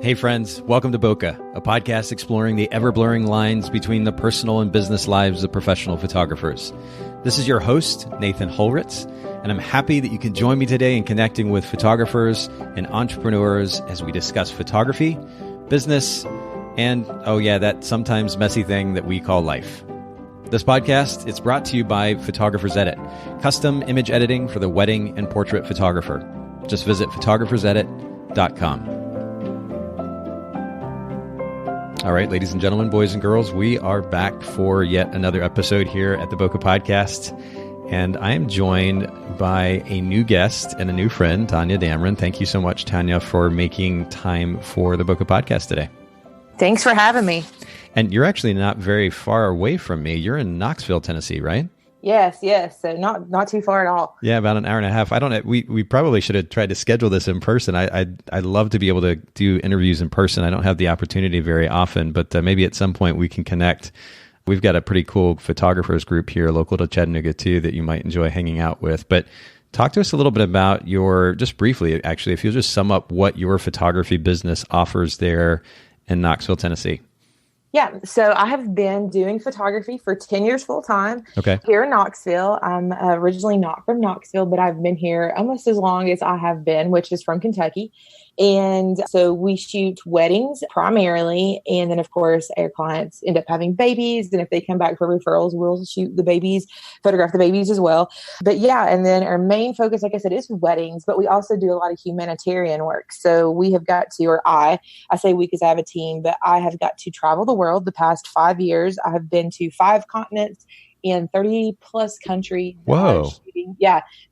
Hey friends, welcome to Bokeh, a podcast exploring the ever-blurring lines between the personal and business lives of professional photographers. This is your host, Nathan Holritz, and I'm happy that you can join me today in connecting with photographers and entrepreneurs as we discuss photography, business, and, oh yeah, that sometimes messy thing that we call life. This podcast, it's brought to you by Photographer's Edit, custom image editing for the wedding and portrait photographer. Just visit photographersedit.com. All right, ladies and gentlemen, boys and girls, we are back for yet another episode here at the Bokeh Podcast. And I am joined by a new guest and a new friend, Tonya Damron. Thank you so much, Tonya, for making time for the Bokeh Podcast today. Thanks for having me. And you're actually not very far away from me. You're in Knoxville, Tennessee, right? Yes. So not too far at all. Yeah, about an hour and a half. I don't know. We probably should have tried to schedule this in person. I'd love to be able to do interviews in person. I don't have the opportunity very often, but maybe at some point we can connect. We've got a pretty cool photographers group here local to Chattanooga too that you might enjoy hanging out with. But talk to us a little bit about just briefly, actually, if you'll just sum up what your photography business offers there in Knoxville, Tennessee. Yeah. So I have been doing photography for 10 years full time here in Knoxville. I'm originally not from Knoxville, but I've been here almost as long as I have been, which is from Kentucky. And so we shoot weddings primarily. And then, of course, our clients end up having babies. And if they come back for referrals, we'll shoot the babies, photograph the babies as well. But yeah, and then our main focus, like I said, is weddings, but we also do a lot of humanitarian work. So we have got to, or I say we because I have a team, but I have got to travel the world the past 5 years. I have been to 5 continents in 30 plus countries. Whoa.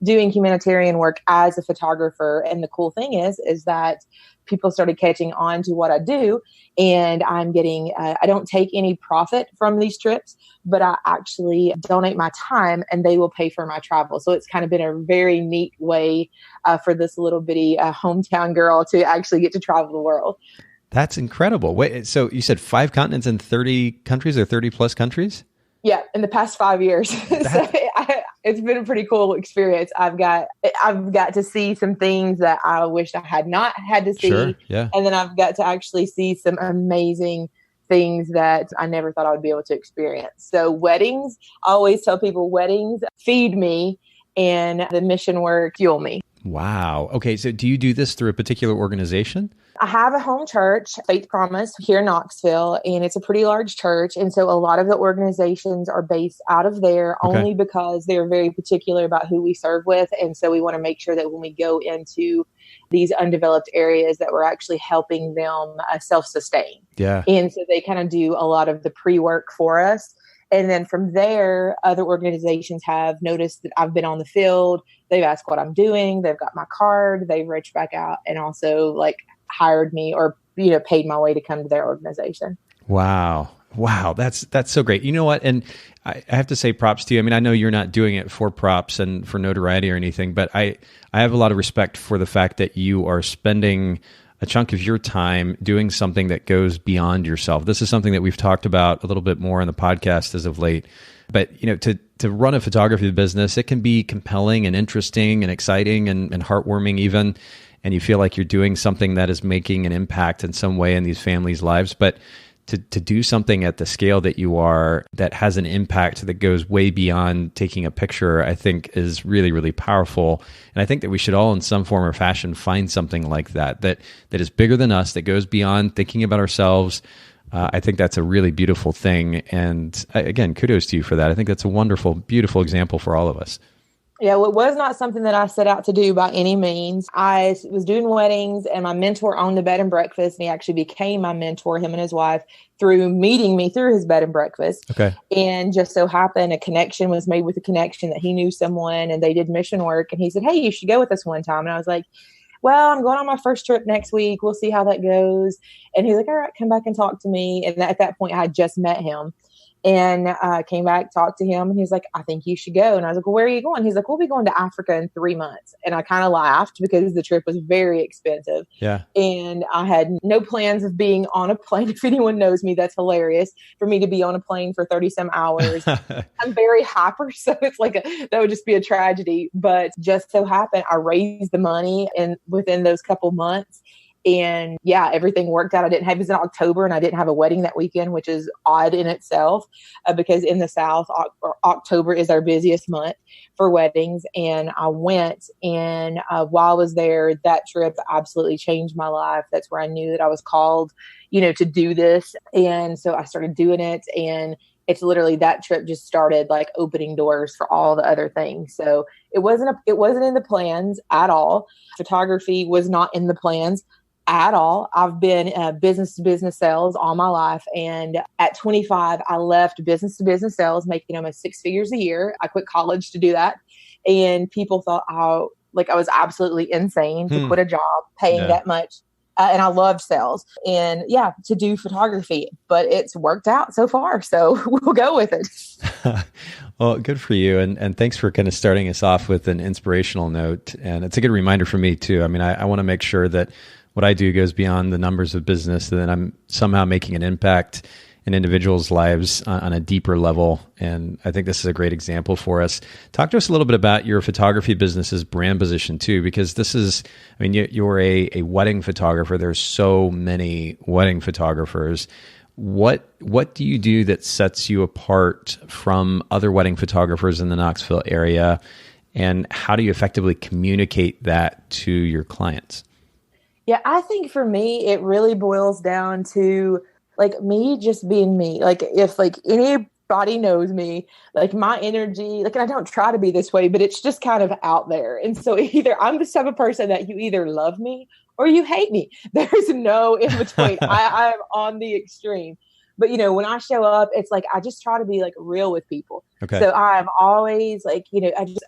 Doing humanitarian work as a photographer. And the cool thing is that people started catching on to what I do. And I'm getting, I don't take any profit from these trips, but I actually donate my time and they will pay for my travel. So it's kind of been a very neat way for this little bitty hometown girl to actually get to travel the world. That's incredible. Wait, so you said 5 continents and 30 countries or 30 plus countries? Yeah, in the past 5 years. So it's been a pretty cool experience. I've got to see some things that I wish I had not had to see. Sure, yeah. And then I've got to actually see some amazing things that I never thought I would be able to experience. So weddings, I always tell people weddings feed me and the mission work fuel me. Wow. Okay. So do you do this through a particular organization? I have a home church, Faith Promise, here in Knoxville, and it's a pretty large church. And so a lot of the organizations are based out of there only because they're very particular about who we serve with. And so we want to make sure that when we go into these undeveloped areas that we're actually helping them self-sustain. Yeah. And so they kind of do a lot of the pre-work for us. And then from there, other organizations have noticed that I've been on the field. They've asked what I'm doing. They've got my card. They've reached back out and also hired me or, paid my way to come to their organization. Wow. That's so great. You know what? And I have to say props to you. I mean, I know you're not doing it for props and for notoriety or anything, but I have a lot of respect for the fact that you are spending a chunk of your time doing something that goes beyond yourself. This is something that we've talked about a little bit more on the podcast as of late. But, to run a photography business, it can be compelling and interesting and exciting and heartwarming even. And you feel like you're doing something that is making an impact in some way in these families' lives. But to do something at the scale that you are, that has an impact that goes way beyond taking a picture, I think is really, really powerful. And I think that we should all in some form or fashion find something like that is bigger than us, that goes beyond thinking about ourselves. I think that's a really beautiful thing. And again, kudos to you for that. I think that's a wonderful, beautiful example for all of us. Yeah, well, it was not something that I set out to do by any means. I was doing weddings and my mentor owned the bed and breakfast, and he actually became my mentor, him and his wife, through meeting me through his bed and breakfast. Okay. And just so happened a connection was made with a connection that he knew someone and they did mission work. And he said, hey, you should go with us one time. And I was like, well, I'm going on my first trip next week. We'll see how that goes. And he's like, all right, come back and talk to me. And at that point, I had just met him. And came back, talked to him, and he's like, I think you should go. And I was like, well, where are you going? He's like, we'll be going to Africa in 3 months. And I kind of laughed because the trip was very expensive. Yeah. And I had no plans of being on a plane. If anyone knows me, that's hilarious for me to be on a plane for 30 some hours. I'm very hyper. So it's like, that would just be a tragedy. But just so happened, I raised the money and within those couple months. And yeah, everything worked out. It was in October and I didn't have a wedding that weekend, which is odd in itself because in the South, October is our busiest month for weddings. And I went, and while I was there, that trip absolutely changed my life. That's where I knew that I was called, to do this. And so I started doing it, and it's literally that trip just started like opening doors for all the other things. So it wasn't in the plans at all. Photography was not in the plans at all. I've been business to business sales all my life. And at 25, I left business to business sales, making almost 6 figures a year. I quit college to do that. And people thought I was absolutely insane to quit a job paying that much. And I loved sales and to do photography, but it's worked out so far. So we'll go with it. Well, good for you. And thanks for kind of starting us off with an inspirational note. And it's a good reminder for me too. I mean, I want to make sure that what I do goes beyond the numbers of business, and that I'm somehow making an impact in individuals' lives on a deeper level. And I think this is a great example for us. Talk to us a little bit about your photography business's brand position too, because you're a wedding photographer. There's so many wedding photographers. What do you do that sets you apart from other wedding photographers in the Knoxville area? And how do you effectively communicate that to your clients? Yeah, I think for me, it really boils down to like me just being me. Like if like anybody knows me, like my energy, like, and I don't try to be this way, but it's just kind of out there. And so either I'm the type of person that you either love me or you hate me. There's no in between. I am on the extreme. But when I show up, it's like I just try to be like real with people. Okay. So I'm always like,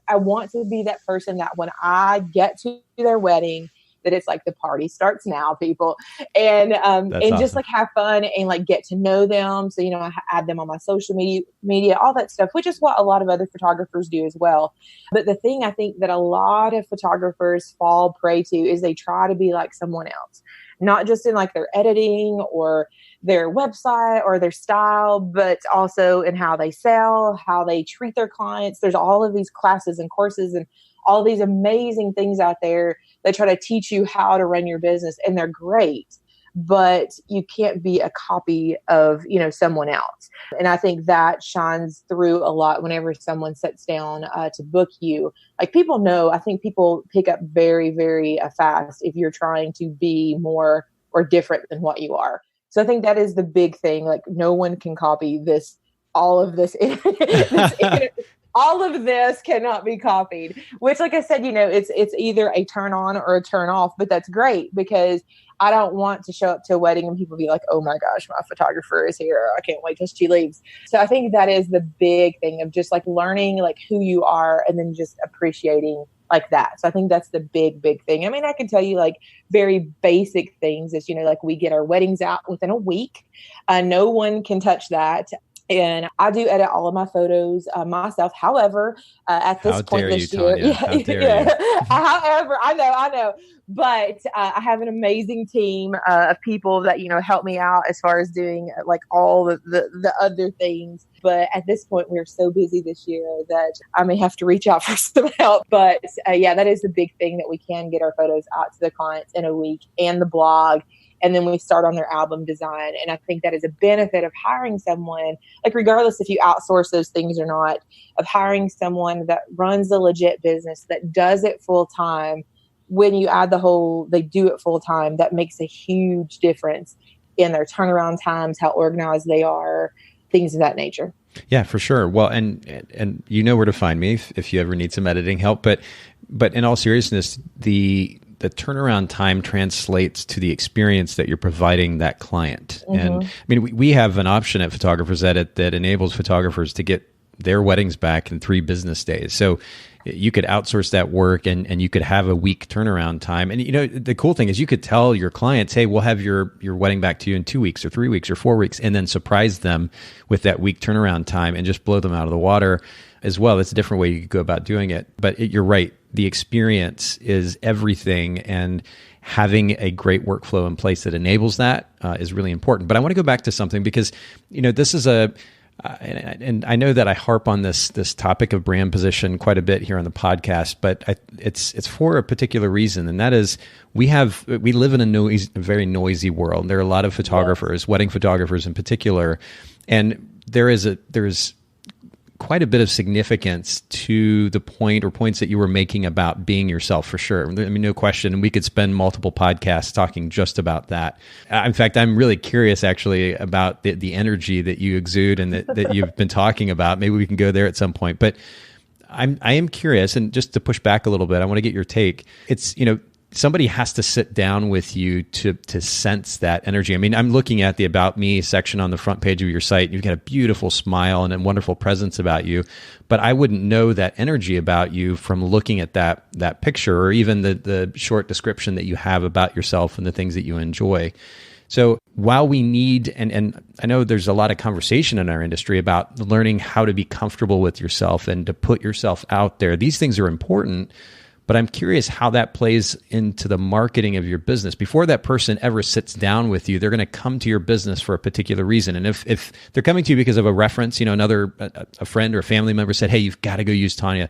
I want to be that person that when I get to their wedding, that it's like the party starts now, people, and awesome. Just like have fun and like get to know them. So I add them on my social media, all that stuff, which is what a lot of other photographers do as well. But the thing I think that a lot of photographers fall prey to is they try to be like someone else, not just in like their editing or their website or their style, but also in how they sell, how they treat their clients. There's all of these classes and courses and all these amazing things out there that try to teach you how to run your business, and they're great, but you can't be a copy of, someone else. And I think that shines through a lot whenever someone sits down to book you. Like people know, I think people pick up very, very fast if you're trying to be more or different than what you are. So I think that is the big thing. Like no one can copy this, all of this, all of this cannot be copied, which like I said, it's either a turn on or a turn off, but that's great because I don't want to show up to a wedding and people be like, oh my gosh, my photographer is here. I can't wait till she leaves. So I think that is the big thing of just like learning like who you are and then just appreciating like that. So I think that's the big, big thing. I mean, I can tell you like very basic things is, like we get our weddings out within a week. No one can touch that. And I do edit all of my photos myself. However, at this point this year, however, I know, but I have an amazing team of people that help me out as far as doing like all the other things. But at this point, we're so busy this year that I may have to reach out for some help. But that is the big thing, that we can get our photos out to the clients in a week, and the blog. And then we start on their album design. And I think that is a benefit of hiring someone, like regardless if you outsource those things or not, of hiring someone that runs a legit business, that does it full time. When you add they do it full time, that makes a huge difference in their turnaround times, how organized they are, things of that nature. Yeah, for sure. Well, and you know where to find me if you ever need some editing help. But in all seriousness, the turnaround time translates to the experience that you're providing that client. Mm-hmm. And I mean, we have an option at Photographers Edit that enables photographers to get their weddings back in 3 business days. So you could outsource that work and you could have a week turnaround time. And the cool thing is you could tell your clients, hey, we'll have your wedding back to you in 2 weeks or 3 weeks or 4 weeks, and then surprise them with that week turnaround time and just blow them out of the water as well. That's a different way you could go about doing it. But you're right. The experience is everything, and having a great workflow in place that enables that is really important. But I want to go back to something because, this is and I know that I harp on this topic of brand position quite a bit here on the podcast, but it's for a particular reason, and that is we live in a very noisy world. There are a lot of photographers, wedding photographers in particular, and there's quite a bit of significance to the point or points that you were making about being yourself, for sure. I mean, no question. And we could spend multiple podcasts talking just about that. In fact, I'm really curious actually about the energy that you exude and that you've been talking about. Maybe we can go there at some point. But I am curious, and just to push back a little bit, I want to get your take. It's, somebody has to sit down with you to sense that energy. I mean, I'm looking at the About Me section on the front page of your site. You've got a beautiful smile and a wonderful presence about you, but I wouldn't know that energy about you from looking at that picture, or even the short description that you have about yourself and the things that you enjoy. So while we need, and I know there's a lot of conversation in our industry about learning how to be comfortable with yourself and to put yourself out there, these things are important. But I'm curious how that plays into the marketing of your business. Before that person ever sits down with you, they're going to come to your business for a particular reason. And if they're coming to you because of a reference, a friend or a family member said, hey, you've got to go use Tonya.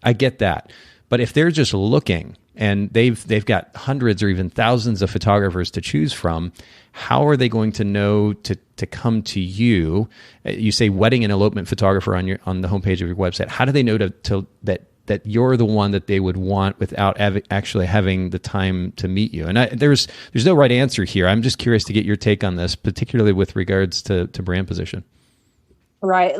I get that. But if they're just looking and they've got hundreds or even thousands of photographers to choose from, how are they going to know to come to you? You say wedding and elopement photographer on the homepage of your website. How do they know that you're the one that they would want without actually having the time to meet you? And there's no right answer here. I'm just curious to get your take on this, particularly with regards to brand position. Right.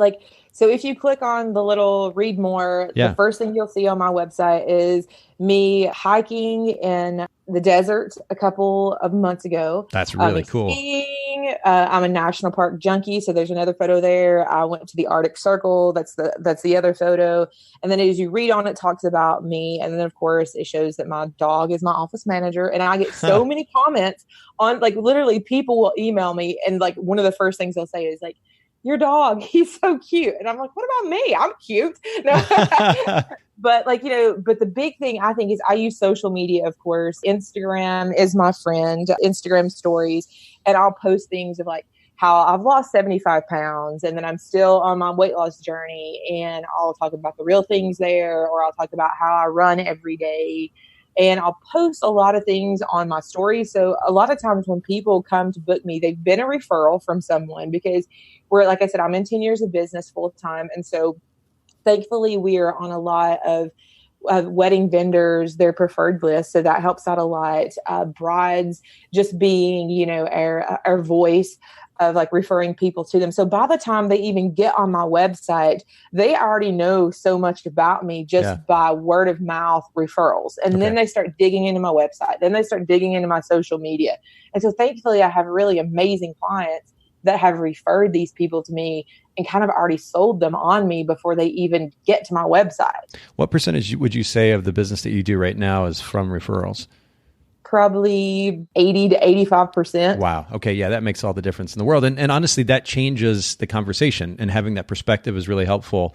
So if you click on the little read more, the first thing you'll see on my website is me hiking in the desert a couple of months ago. That's really cool. Skiing. I'm a national park junkie, so there's another photo there. I went to the Arctic Circle. That's the other photo. And then as you read on, it talks about me. And then of course it shows that my dog is my office manager. And I get so many comments on, literally people will email me, and one of the first things they'll say is your dog, he's so cute. And I'm like, what about me? I'm cute. No. But but the big thing I think is I use social media, of course. Instagram is my friend, Instagram stories. And I'll post things of how I've lost 75 pounds and then I'm still on my weight loss journey. And I'll talk about the real things there, or I'll talk about how I run every day. And I'll post a lot of things on my stories. So a lot of times when people come to book me, they've been a referral from someone, because like I said, I'm in 10 years of business full time. And so thankfully we are on a lot of wedding vendors, their preferred list. So that helps out a lot. Brides just being, our voice of referring people to them. So by the time they even get on my website, they already know so much about me just by word of mouth referrals. And then they start digging into my website. Then they start digging into my social media. And so thankfully I have really amazing clients that have referred these people to me and kind of already sold them on me before they even get to my website. What percentage would you say of the business that you do right now is from referrals? Probably 80 to 85%. Wow. Okay. Yeah, that makes all the difference in the world. And honestly, that changes the conversation, and having that perspective is really helpful.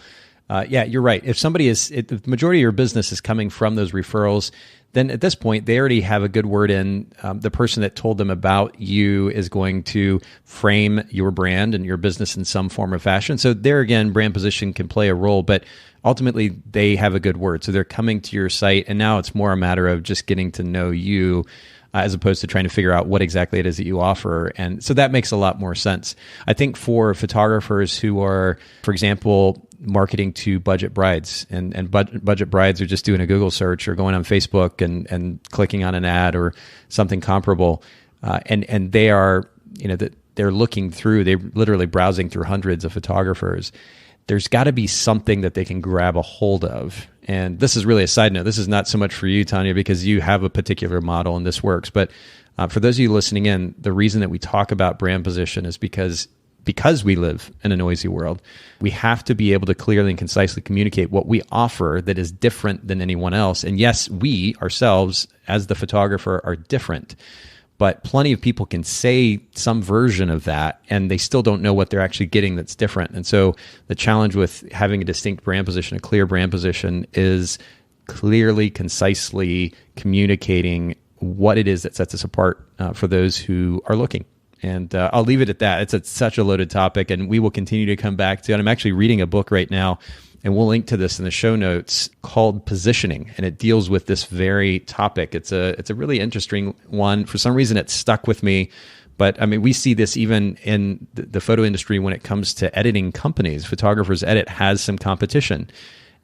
Yeah, you're right. If the majority of your business is coming from those referrals, then at this point, they already have a good word in. The person that told them about you is going to frame your brand and your business in some form or fashion. So there again, brand position can play a role, but ultimately they have a good word. So they're coming to your site, and now it's more a matter of just getting to know you as opposed to trying to figure out what exactly it is that you offer. And so that makes a lot more sense. I think for photographers who are, for example, marketing to budget brides, and budget brides are just doing a Google search or going on Facebook and clicking on an ad or something comparable. And they are, they're looking through, they're literally browsing through hundreds of photographers. There's got to be something that they can grab a hold of. And this is really a side note. This is not so much for you, Tonya, because you have a particular model and this works. But for those of you listening in, the reason that we talk about brand position is because we live in a noisy world. We have to be able to clearly and concisely communicate what we offer that is different than anyone else. And yes, we ourselves, as the photographer, are different. But plenty of people can say some version of that, and they still don't know what they're actually getting that's different. And so the challenge with having a distinct brand position, a clear brand position, is clearly, concisely communicating what it is that sets us apart for those who are looking. And I'll leave it at that. It's such a loaded topic, and we will continue to come back to it. I'm actually reading a book right now, and we'll link to this in the show notes, called Positioning, and it deals with this very topic. It's a really interesting one. For some reason, it stuck with me. But I mean, we see this even in the photo industry when it comes to editing companies. Photographers Edit has some competition.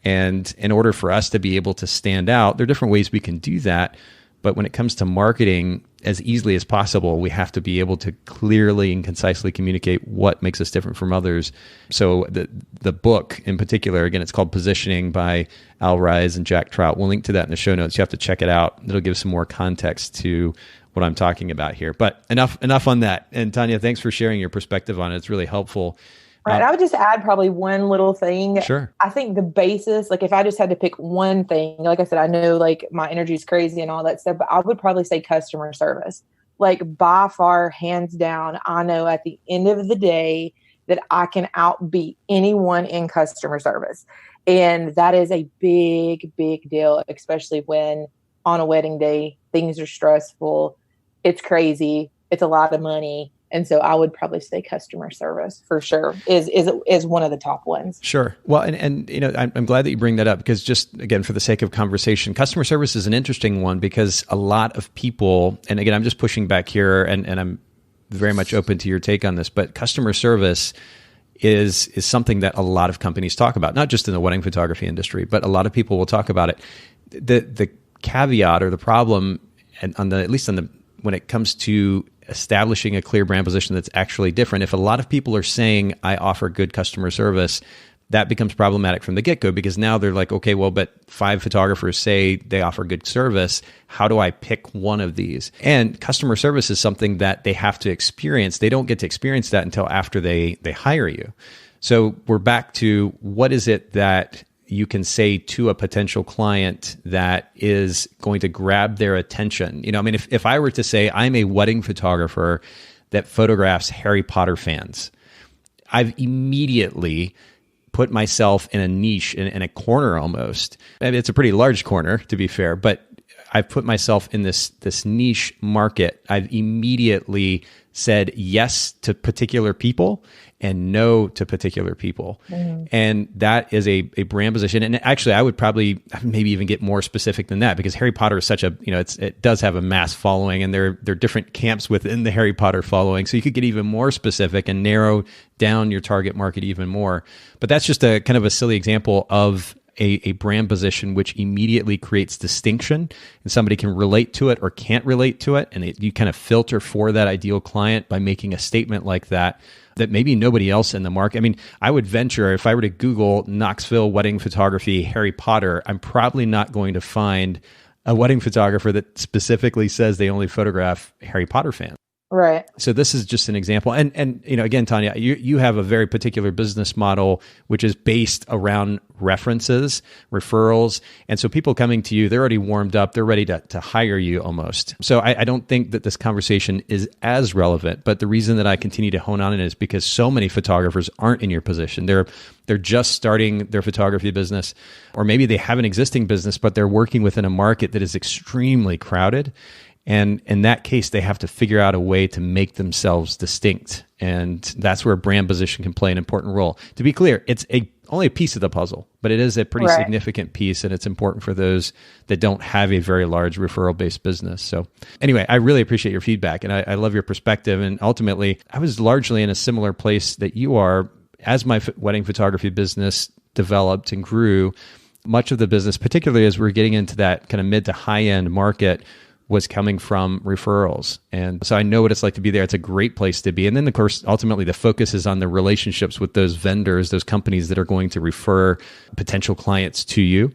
And in order for us to be able to stand out, there are different ways we can do that. But when it comes to marketing, as easily as possible, we have to be able to clearly and concisely communicate what makes us different from others. So the book in particular, again, it's called Positioning by Al Ries and Jack Trout. We'll link to that in the show notes. You have to check it out. It'll give some more context to what I'm talking about here. But enough on that. And Tonya, thanks for sharing your perspective on it. It's really helpful. Right. I would just add probably one little thing. Sure. I think the basis, like if I just had to pick one thing, like I said, I know like my energy is crazy and all that stuff, but I would probably say customer service. Like by far, hands down, I know at the end of the day that I can outbeat anyone in customer service. And that is a big, big deal, especially when on a wedding day, things are stressful. It's crazy. It's a lot of money. And so I would probably say customer service for sure is one of the top ones. Sure. Well, and you know, I'm glad that you bring that up, because just again, for the sake of conversation, customer service is an interesting one, because a lot of people, and again, I'm just pushing back here, and I'm very much open to your take on this, but customer service is something that a lot of companies talk about, not just in the wedding photography industry, but a lot of people will talk about it. The caveat or the problem, and when it comes to establishing a clear brand position that's actually different, if a lot of people are saying, I offer good customer service, that becomes problematic from the get-go, because now they're like, okay, well, but 5 photographers say they offer good service. How do I pick one of these? And customer service is something that they have to experience. They don't get to experience that until after they hire you. So we're back to, what is it that you can say to a potential client that is going to grab their attention? You know, I mean, if I were to say I'm a wedding photographer that photographs Harry Potter fans, I've immediately put myself in a niche, in a corner almost. I mean, it's a pretty large corner, to be fair, but I've put myself in this niche market. I've immediately said yes to particular people and no to particular people. Mm. And that is a brand position. And actually, I would probably maybe even get more specific than that, because Harry Potter is such a, you know, it does have a mass following, and there are different camps within the Harry Potter following. So you could get even more specific and narrow down your target market even more. But that's just a kind of a silly example of a brand position which immediately creates distinction, and somebody can relate to it or can't relate to it. And you kind of filter for that ideal client by making a statement like that maybe nobody else in the market. I mean, I would venture, if I were to Google Knoxville wedding photography, Harry Potter, I'm probably not going to find a wedding photographer that specifically says they only photograph Harry Potter fans. Right. So this is just an example. And you know, again, Tonya, you have a very particular business model, which is based around references, referrals. And so people coming to you, they're already warmed up. They're ready to hire you almost. So I don't think that this conversation is as relevant. But the reason that I continue to hone on it is because so many photographers aren't in your position. They're just starting their photography business, or maybe they have an existing business, but they're working within a market that is extremely crowded. And in that case, they have to figure out a way to make themselves distinct. And that's where brand position can play an important role. To be clear, it's only a piece of the puzzle, but it is a pretty significant piece, and it's important for those that don't have a very large referral-based business. So anyway, I really appreciate your feedback, and I love your perspective. And ultimately, I was largely in a similar place that you are. As my wedding photography business developed and grew, much of the business, particularly as we're getting into that kind of mid to high-end market, was coming from referrals. And so I know what it's like to be there. It's a great place to be. And then, of course, ultimately the focus is on the relationships with those vendors, those companies that are going to refer potential clients to you.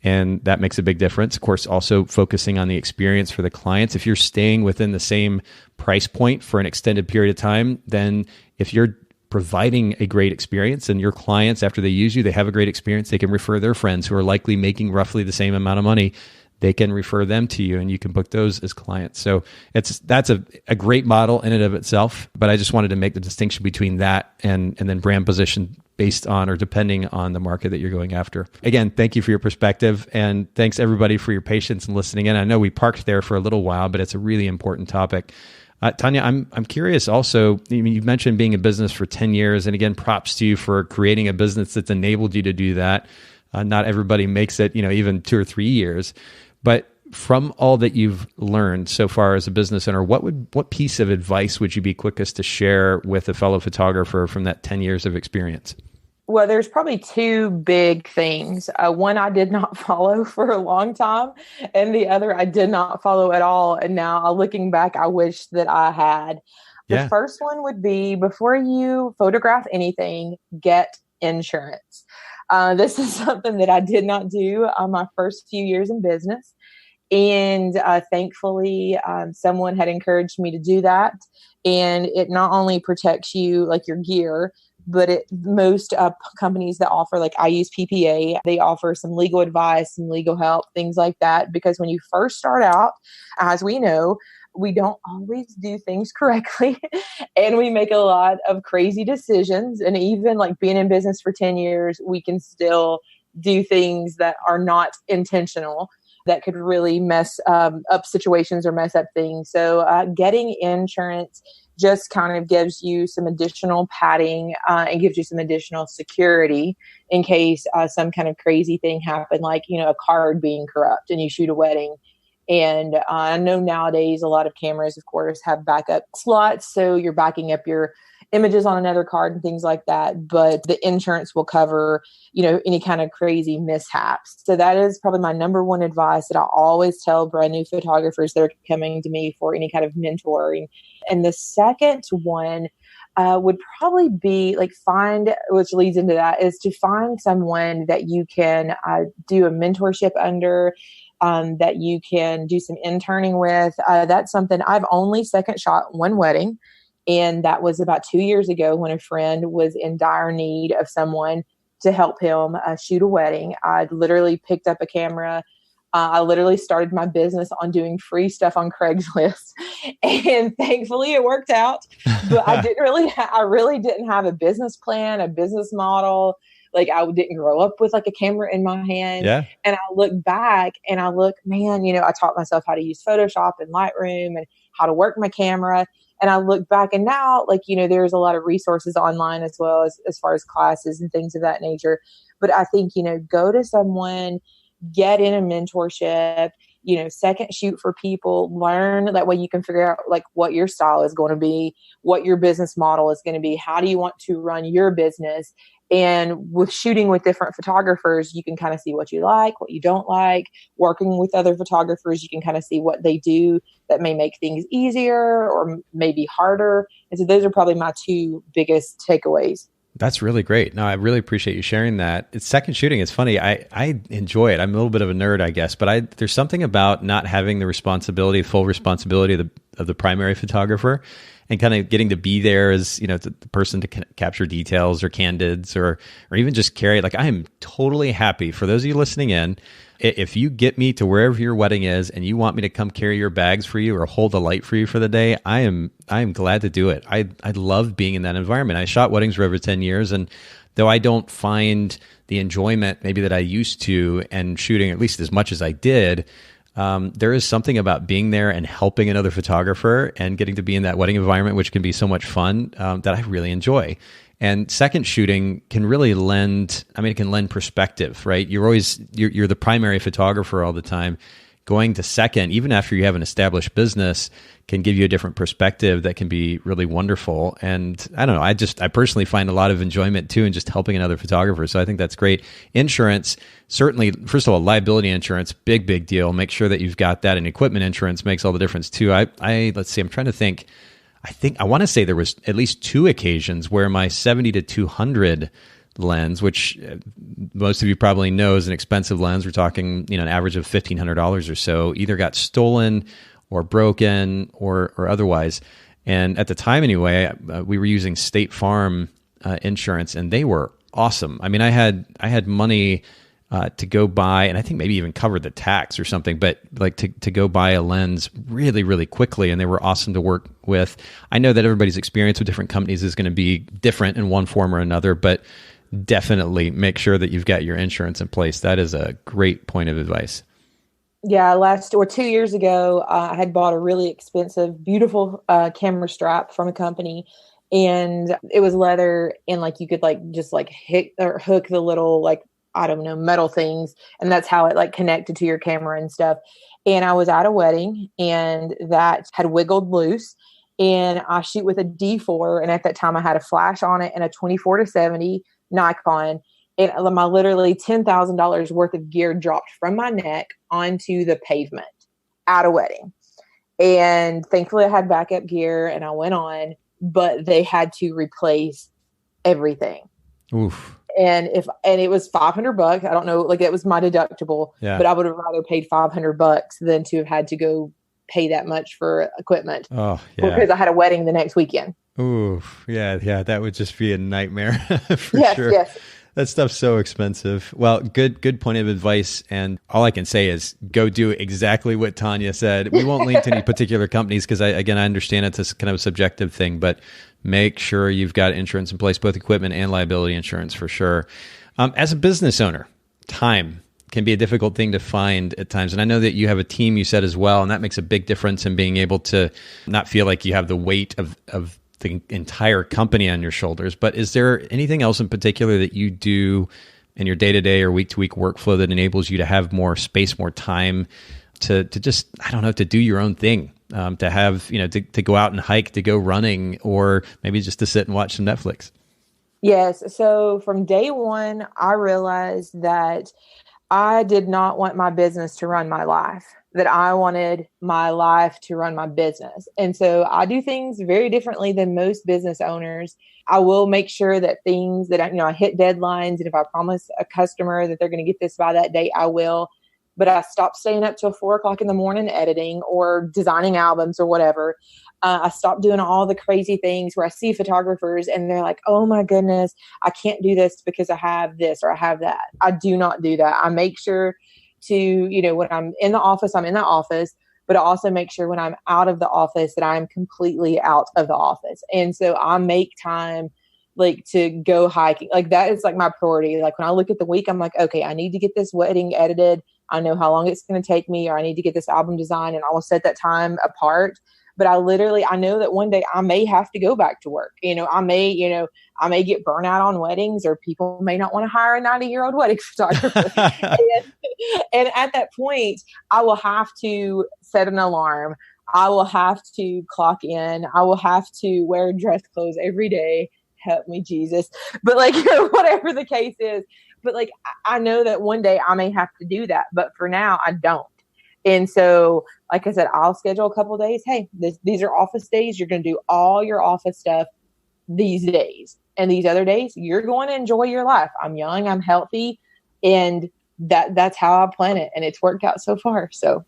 And that makes a big difference. Of course, also focusing on the experience for the clients. If you're staying within the same price point for an extended period of time, then if you're providing a great experience and your clients, after they use you, they have a great experience, they can refer their friends who are likely making roughly the same amount of money. They can refer them to you, and you can book those as clients. So that's a great model in and of itself. But I just wanted to make the distinction between that and then brand position based on or depending on the market that you're going after. Again, thank you for your perspective, and thanks everybody for your patience and listening in. I know we parked there for a little while, but it's a really important topic. Tonya, I'm curious also, you mentioned being in business for 10 years. And again, props to you for creating a business that's enabled you to do that. Not everybody makes it, even 2 or 3 years. But from all that you've learned so far as a business owner, what piece of advice would you be quickest to share with a fellow photographer from that 10 years of experience? Well, there's probably two big things. One I did not follow for a long time, and the other I did not follow at all. And now looking back, I wish that I had. The first one would be, before you photograph anything, get insurance. This is something that I did not do on my first few years in business. And thankfully, someone had encouraged me to do that. And it not only protects you, like your gear, but most companies that offer, like I use PPA, they offer some legal advice, some legal help, things like that. Because when you first start out, as we know, we don't always do things correctly and we make a lot of crazy decisions. And even like being in business for 10 years, we can still do things that are not intentional that could really mess up situations or mess up things. So getting insurance just kind of gives you some additional padding and gives you some additional security in case some kind of crazy thing happened, like, a card being corrupt and you shoot a wedding. And I know nowadays a lot of cameras, of course, have backup slots. So you're backing up your images on another card and things like that. But the insurance will cover, any kind of crazy mishaps. So that is probably my number one advice that I always tell brand new photographers that are coming to me for any kind of mentoring. And the second one would probably be which leads into that, is to find someone that you can do a mentorship under, that you can do some interning with. That's something I've only second shot one wedding. And that was about 2 years ago when a friend was in dire need of someone to help him shoot a wedding. I literally picked up a camera. I literally started my business on doing free stuff on Craigslist, and thankfully it worked out. But I really didn't have a business plan, a business model. Like, I didn't grow up with like a camera in my hand. Yeah. And I look back and I look, man, I taught myself how to use Photoshop and Lightroom and how to work my camera. And I look back and now, there's a lot of resources online as well as far as classes and things of that nature. But I think, go to someone, get in a mentorship, second shoot for people, learn. That way you can figure out what your style is going to be, what your business model is going to be. How do you want to run your business? And with shooting with different photographers, you can kind of see what you like, what you don't like. Working with other photographers, you can kind of see what they do that may make things easier or maybe harder. And so those are probably my two biggest takeaways. That's really great. No, I really appreciate you sharing that. It's second shooting. It's funny. I enjoy it. I'm a little bit of a nerd, I guess, but there's something about not having the full responsibility of the primary photographer, and kind of getting to be there as, the person to capture details or candids or even just carry it. I am totally happy for those of you listening in. If you get me to wherever your wedding is and you want me to come carry your bags for you or hold a light for you for the day, I am glad to do it. I love being in that environment. I shot weddings for over 10 years, and though I don't find the enjoyment maybe that I used to and shooting at least as much as I did, there is something about being there and helping another photographer and getting to be in that wedding environment, which can be so much fun, that I really enjoy. And second shooting can really lend perspective, right? You're the primary photographer all the time. Going to second, even after you have an established business, can give you a different perspective that can be really wonderful. And I don't know, I personally find a lot of enjoyment too in just helping another photographer. So I think that's great. Insurance, certainly, first of all, liability insurance, big deal. Make sure that you've got that, and equipment insurance makes all the difference too. Let's see, I'm trying to think. I want to say there was at least 2 occasions where my 70-200 lens, which most of you probably know is an expensive lens. We're talking, an average of $1,500 or so, either got stolen or broken or otherwise. And at the time anyway, we were using State Farm insurance, and they were awesome. I mean, I had money to go buy, and I think maybe even covered the tax or something, but to go buy a lens really, really quickly, and they were awesome to work with. I know that everybody's experience with different companies is going to be different in one form or another, but definitely make sure that you've got your insurance in place. That is a great point of advice. Yeah, last or 2 years ago, I had bought a really expensive, beautiful camera strap from a company, and it was leather, and like you could like just like hit or hook the little like I don't know metal things, and that's how it like connected to your camera and stuff. And I was at a wedding, and that had wiggled loose, and I shoot with a D4, and at that time I had a flash on it and a 24-70 Nikon, and my literally $10,000 worth of gear dropped from my neck onto the pavement at a wedding. And thankfully I had backup gear and I went on, but they had to replace everything. Oof. And it was $500. I don't know, like it was my deductible, but I would have rather paid $500 than to have had to go pay that much for equipment. Oh, yeah. Because I had a wedding the next weekend. Oof. Yeah. That would just be a nightmare for sure. Yes. That stuff's so expensive. Well, good point of advice. And all I can say is go do exactly what Tonya said. We won't link to any particular companies because I understand it's a kind of a subjective thing, but make sure you've got insurance in place, both equipment and liability insurance for sure. As a business owner, time can be a difficult thing to find at times. And I know that you have a team, you said as well, and that makes a big difference in being able to not feel like you have the weight of the entire company on your shoulders. But is there anything else in particular that you do in your day-to-day or week-to-week workflow that enables you to have more space, more time to just, I don't know, to do your own thing, to have, to go out and hike, to go running, or maybe just to sit and watch some Netflix? Yes. So from day one, I realized that I did not want my business to run my life, that I wanted my life to run my business. And so I do things very differently than most business owners. I will make sure that things that I hit deadlines. And if I promise a customer that they're going to get this by that date, I will. But I stopped staying up till 4 o'clock in the morning editing or designing albums or whatever. I stopped doing all the crazy things where I see photographers and they're like, oh my goodness, I can't do this because I have this or I have that. I do not do that. I make sure to, when I'm in the office, I'm in the office, but I also make sure when I'm out of the office that I'm completely out of the office. And so I make time like to go hiking. Like that is like my priority. Like when I look at the week, I'm like, okay, I need to get this wedding edited. I know how long it's going to take me, or I need to get this album designed, and I will set that time apart. But I know that one day I may have to go back to work. I may get burnout on weddings, or people may not want to hire a 90-year-old wedding photographer. and at that point, I will have to set an alarm. I will have to clock in. I will have to wear dress clothes every day. Help me, Jesus. But like, whatever the case is. But like, I know that one day I may have to do that. But for now, I don't. And so, like I said, I'll schedule a couple of days. Hey, these are office days. You're going to do all your office stuff these days. And these other days, you're going to enjoy your life. I'm young, I'm healthy. And that's how I plan it. And it's worked out so far. So,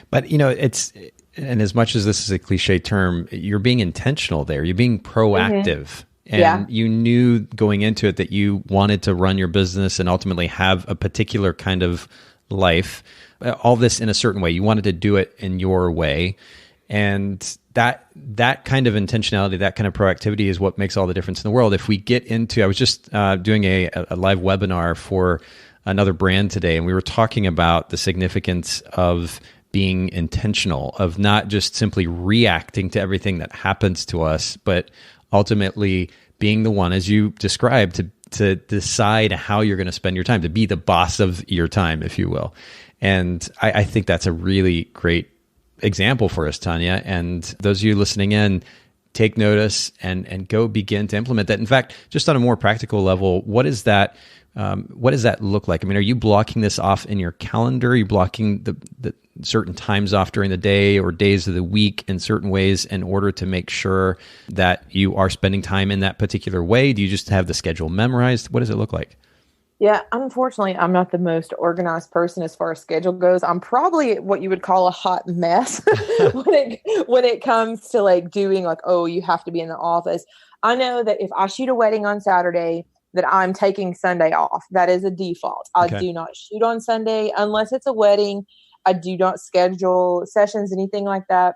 but and as much as this is a cliche term, you're being intentional there. You're being proactive. Mm-hmm. And you knew going into it that you wanted to run your business and ultimately have a particular kind of life, all this in a certain way. You wanted to do it in your way. And that kind of intentionality, that kind of proactivity is what makes all the difference in the world. If we get into, I was just doing a live webinar for another brand today, and we were talking about the significance of being intentional, of not just simply reacting to everything that happens to us, but ultimately being the one, as you described, to decide how you're going to spend your time, to be the boss of your time, if you will. And I think that's a really great example for us, Tonya. And those of you listening in, take notice and go begin to implement that. In fact, just on a more practical level, what does that look like? I mean, are you blocking this off in your calendar? Are you blocking the certain times off during the day or days of the week in certain ways in order to make sure that you are spending time in that particular way? Do you just have the schedule memorized? What does it look like? Yeah, unfortunately, I'm not the most organized person as far as schedule goes. I'm probably what you would call a hot mess when it comes to like doing like, oh, you have to be in the office. I know that if I shoot a wedding on Saturday, that I'm taking Sunday off. That is a default. I do not shoot on Sunday unless it's a wedding. I do not schedule sessions, anything like that.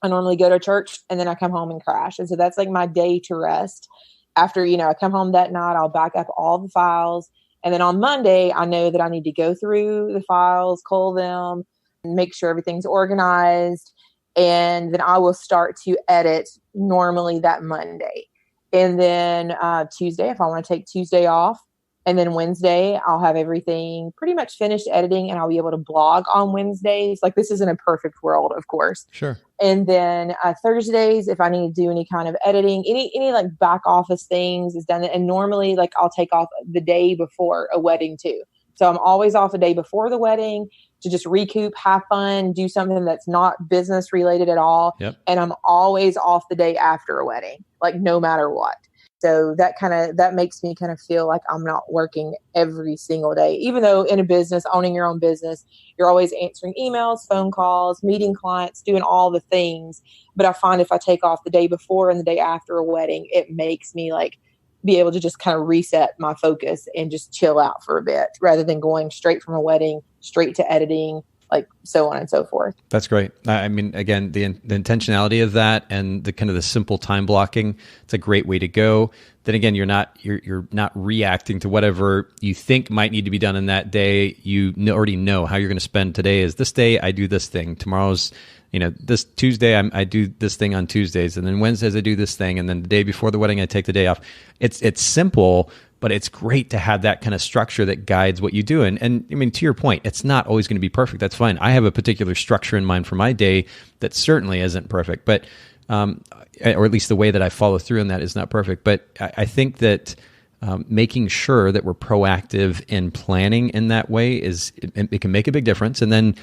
I normally go to church and then I come home and crash. And so that's like my day to rest. After, I come home that night, I'll back up all the files. And then on Monday, I know that I need to go through the files, cull them, make sure everything's organized. And then I will start to edit normally that Monday. And then Tuesday, if I want to take Tuesday off. And then Wednesday, I'll have everything pretty much finished editing, and I'll be able to blog on Wednesdays. Like, this isn't a perfect world, of course. Sure. And then Thursdays, if I need to do any kind of editing, any like back office things is done. And normally, like, I'll take off the day before a wedding too. So I'm always off the day before the wedding to just recoup, have fun, do something that's not business related at all. Yep. And I'm always off the day after a wedding, like no matter what. So that makes me kind of feel like I'm not working every single day, even though in a business, owning your own business, you're always answering emails, phone calls, meeting clients, doing all the things. But I find if I take off the day before and the day after a wedding, it makes me like be able to just kind of reset my focus and just chill out for a bit rather than going straight from a wedding, straight to editing, like so on and so forth. That's great. I mean, again, the intentionality of that and the kind of the simple time blocking, it's a great way to go. Then again, you're not reacting to whatever you think might need to be done in that day. You already know how you're going to spend today. Is this day I do this thing. Tomorrow's, this Tuesday I do this thing on Tuesdays, and then Wednesdays I do this thing, and then the day before the wedding I take the day off. It's simple, but it's great to have that kind of structure that guides what you do. And I mean, to your point, it's not always going to be perfect. That's fine. I have a particular structure in mind for my day that certainly isn't perfect, but or at least the way that I follow through on that is not perfect. But I think that making sure that we're proactive in planning in that way it can make a big difference. And then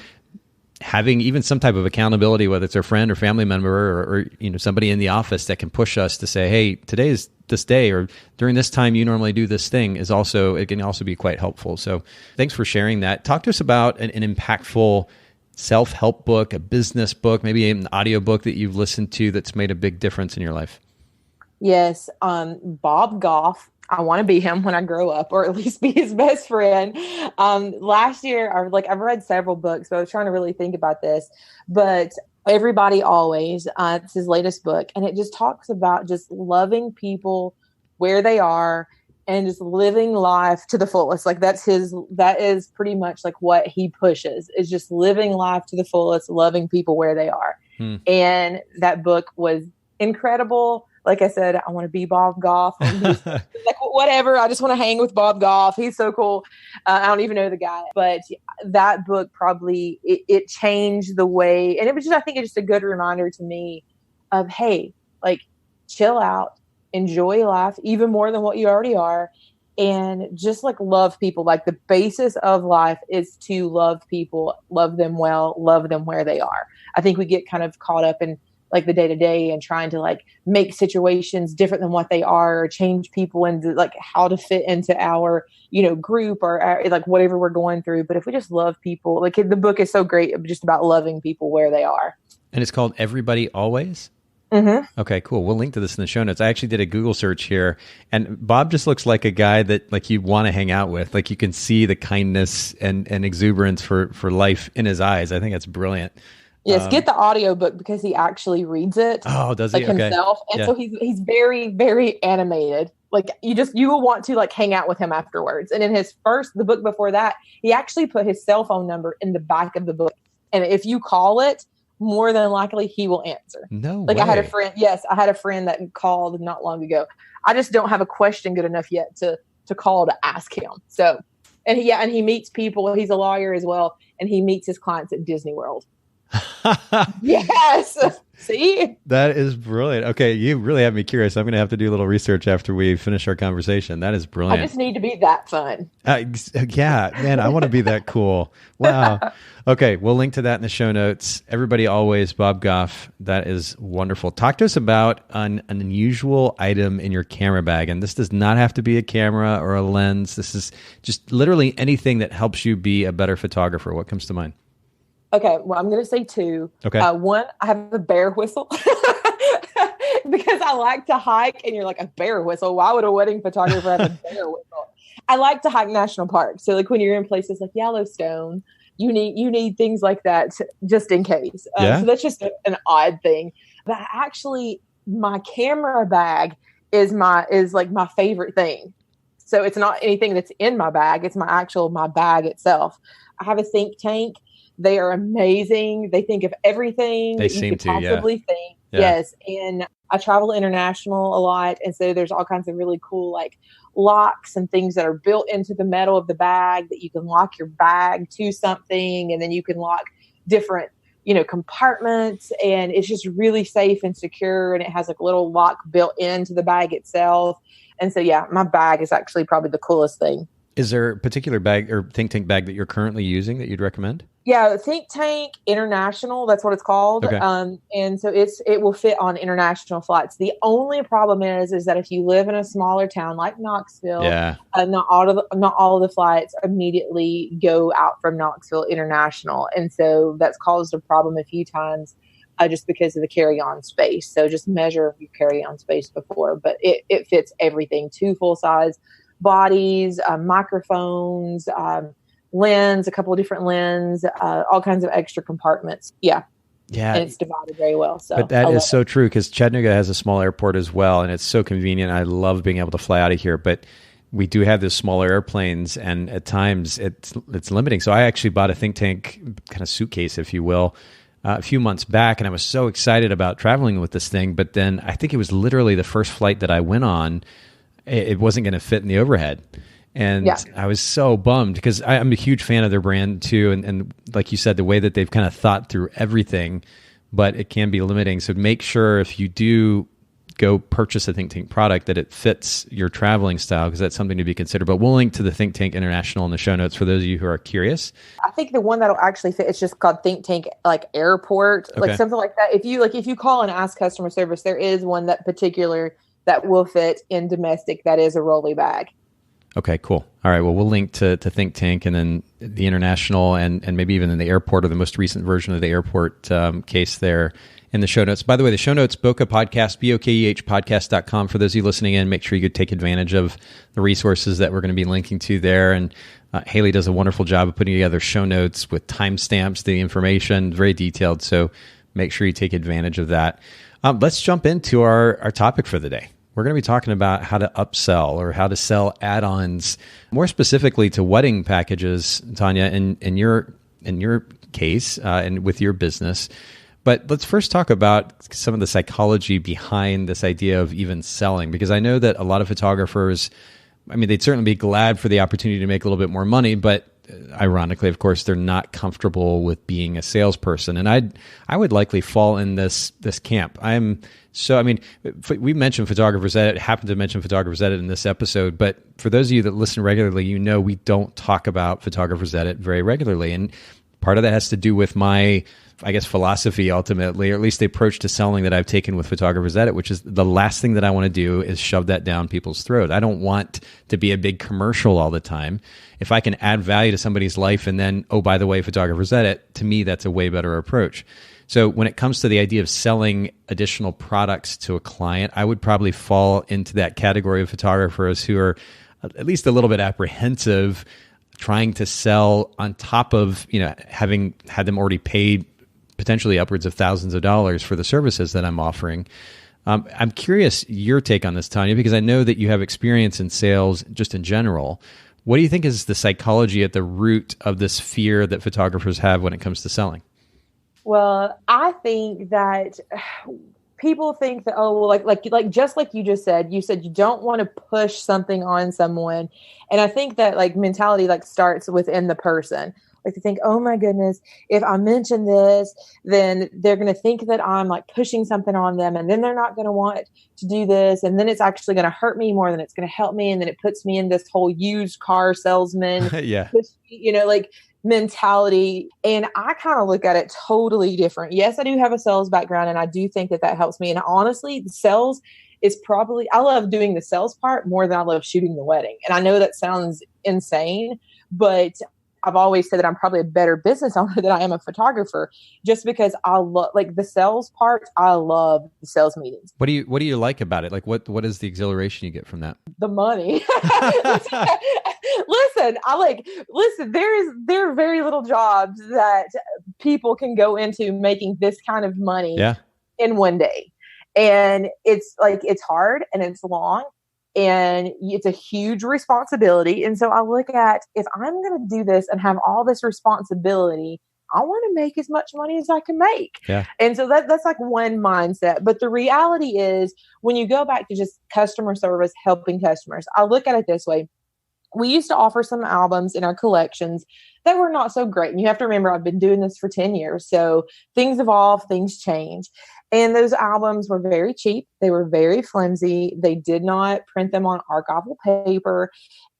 having even some type of accountability, whether it's a friend or family member or somebody in the office that can push us to say, hey, today is this day, or during this time you normally do this thing, it can also be quite helpful. So thanks for sharing that. Talk to us about an impactful self-help book, a business book, maybe an audio book that you've listened to that's made a big difference in your life. Yes. Bob Goff. I want to be him when I grow up, or at least be his best friend. Last year, I've read several books, but I was trying to really think about this. But Everybody Always, it's his latest book, and it just talks about just loving people where they are and just living life to the fullest. Like that is pretty much like what he pushes, is just living life to the fullest, loving people where they are. And that book was incredible. Like I said, I want to be Bob Goff. Like, whatever. I just want to hang with Bob Goff. He's so cool. I don't even know the guy, but that book probably, it changed the way. And it was just, I think it's just a good reminder to me of, hey, like, chill out, enjoy life even more than what you already are. And just like love people. Like the basis of life is to love people, love them well, love them where they are. I think we get kind of caught up in like the day to day and trying to like make situations different than what they are, or change people into like how to fit into our, group or our, like whatever we're going through. But if we just love people, like the book is so great, just about loving people where they are. And it's called Everybody Always? Mm-hmm. Okay, cool. We'll link to this in the show notes. I actually did a Google search here, and Bob just looks like a guy that like you want to hang out with. Like you can see the kindness and exuberance for life in his eyes. I think that's brilliant. Yes, get the audiobook because he actually reads it. Oh, does he? Like himself. Okay. And so he's very, very animated. Like you will want to like hang out with him afterwards. And in the book before that, he actually put his cell phone number in the back of the book. And if you call it, more than likely he will answer. No way. I had a friend that called not long ago. I just don't have a question good enough yet to call to ask him. So, and he meets people. He's a lawyer as well. And he meets his clients at Disney World. Yes. See? That is brilliant. Okay, you really have me curious. I'm going to have to do a little research after we finish our conversation. That is brilliant. I just need to be that fun. Yeah, man, I want to be that cool. Wow. Okay, we'll link to that in the show notes. Everybody Always, Bob Goff. That is wonderful. Talk to us about an unusual item in your camera bag. And this does not have to be a camera or a lens. This is just literally anything that helps you be a better photographer. What comes to mind? Okay, well, I'm going to say two. Okay. One, I have a bear whistle because I like to hike, and you're like, a bear whistle? Why would a wedding photographer have a bear whistle? I like to hike national parks. So like when you're in places like Yellowstone, you need things like that just in case. So that's just an odd thing. But actually, my camera bag is like my favorite thing. So it's not anything that's in my bag. It's my bag itself. I have a think tank They are amazing. They think of everything they that you could possibly think. Yeah. Yes. And I travel international a lot. And so there's all kinds of really cool, like locks and things that are built into the metal of the bag that you can lock your bag to something. And then you can lock different, compartments, and it's just really safe and secure. And it has like a little lock built into the bag itself. And so, yeah, my bag is actually probably the coolest thing. Is there a particular bag or think tank bag that you're currently using that you'd recommend? Yeah, Think Tank International, that's what it's called. Okay. And so it will fit on international flights. The only problem is that if you live in a smaller town like Knoxville, not all of the flights immediately go out from Knoxville International. And so that's caused a problem a few times just because of the carry-on space. So just measure your carry-on space before, but it fits everything, 2 full-size bodies, microphones, lens, a couple of different lens, all kinds of extra compartments. Yeah. And it's divided very well. So, but that is so true, because Chattanooga has a small airport as well, and it's so convenient. I love being able to fly out of here, but we do have those smaller airplanes, and at times it's limiting. So I actually bought a Think Tank kind of suitcase, if you will, a few months back, and I was so excited about traveling with this thing. But then I think it was literally the first flight that I went on, it wasn't going to fit in the overhead. And I was so bummed, because I'm a huge fan of their brand too. And like you said, the way that they've kind of thought through everything, but it can be limiting. So make sure if you do go purchase a Think Tank product that it fits your traveling style, because that's something to be considered. But we'll link to the Think Tank International in the show notes for those of you who are curious. I think the one that'll actually fit, it's just called Think Tank like Airport, like something like that. If you call and ask customer service, there is one that will fit in domestic. That is a rolly bag. Okay, cool. All right. Well, we'll link to Think Tank and then the International and maybe even in the Airport, or the most recent version of the Airport case there in the show notes. By the way, the show notes, Bokeh Podcast, Bokeh podcast.com. For those of you listening in, make sure you could take advantage of the resources that we're going to be linking to there. And Haley does a wonderful job of putting together show notes with timestamps, the information, very detailed. So make sure you take advantage of that. Let's jump into our topic for the day. We're going to be talking about how to upsell or how to sell add-ons, more specifically to wedding packages, Tonya, in your case and with your business. But let's first talk about some of the psychology behind this idea of even selling, because I know that a lot of photographers, they'd certainly be glad for the opportunity to make a little bit more money, but ironically, of course, they're not comfortable with being a salesperson. And I would likely fall in this camp. We mentioned Photographers Edit, happened to mention Photographers Edit in this episode, but for those of you that listen regularly, we don't talk about Photographers Edit very regularly. And part of that has to do with my, philosophy ultimately, or at least the approach to selling that I've taken with Photographers Edit, which is the last thing that I want to do is shove that down people's throat. I don't want to be a big commercial all the time. If I can add value to somebody's life and then, oh, by the way, Photographers Edit, to me, that's a way better approach. So when it comes to the idea of selling additional products to a client, I would probably fall into that category of photographers who are at least a little bit apprehensive, trying to sell on top of, having had them already paid potentially upwards of thousands of dollars for the services that I'm offering. I'm curious your take on this, Tonya, because I know that you have experience in sales just in general. What do you think is the psychology at the root of this fear that photographers have when it comes to selling? Well, I think that people think that, like just like you just said, you don't want to push something on someone. And I think that mentality starts within the person. To think, oh my goodness, if I mention this, then they're going to think that I'm pushing something on them, and then they're not going to want to do this, and then it's actually going to hurt me more than it's going to help me, and then it puts me in this whole used car salesman, mentality. And I kind of look at it totally different. Yes, I do have a sales background, and I do think that helps me. And honestly, the sales is probably, I love doing the sales part more than I love shooting the wedding. And I know that sounds insane, but I've always said that I'm probably a better business owner than I am a photographer, just because I love the sales part. I love the sales meetings. What do you like about it? What is the exhilaration you get from that? The money. Listen, there are very little jobs that people can go into making this kind of money in one day. And it's hard and it's long. And it's a huge responsibility. And so I look at, if I'm going to do this and have all this responsibility, I want to make as much money as I can make. Yeah. And so that's like one mindset. But the reality is when you go back to just customer service, helping customers, I look at it this way. We used to offer some albums in our collections that were not so great. And you have to remember, I've been doing this for 10 years. So things evolve, things change. And those albums were very cheap. They were very flimsy. They did not print them on archival paper.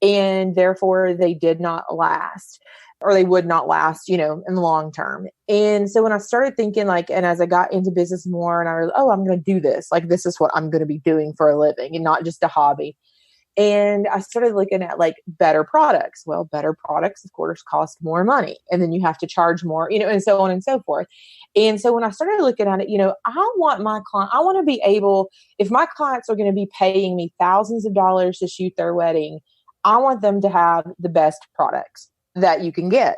And therefore, they did not last, or they would not last, in the long term. And so when I started thinking and as I got into business more and I was, I'm going to do this, this is what I'm going to be doing for a living and not just a hobby. And I started looking at better products. Well, better products, of course, cost more money. And then you have to charge more, and so on and so forth. And so when I started looking at it, I want my client, I want to be able, if my clients are going to be paying me thousands of dollars to shoot their wedding, I want them to have the best products that you can get.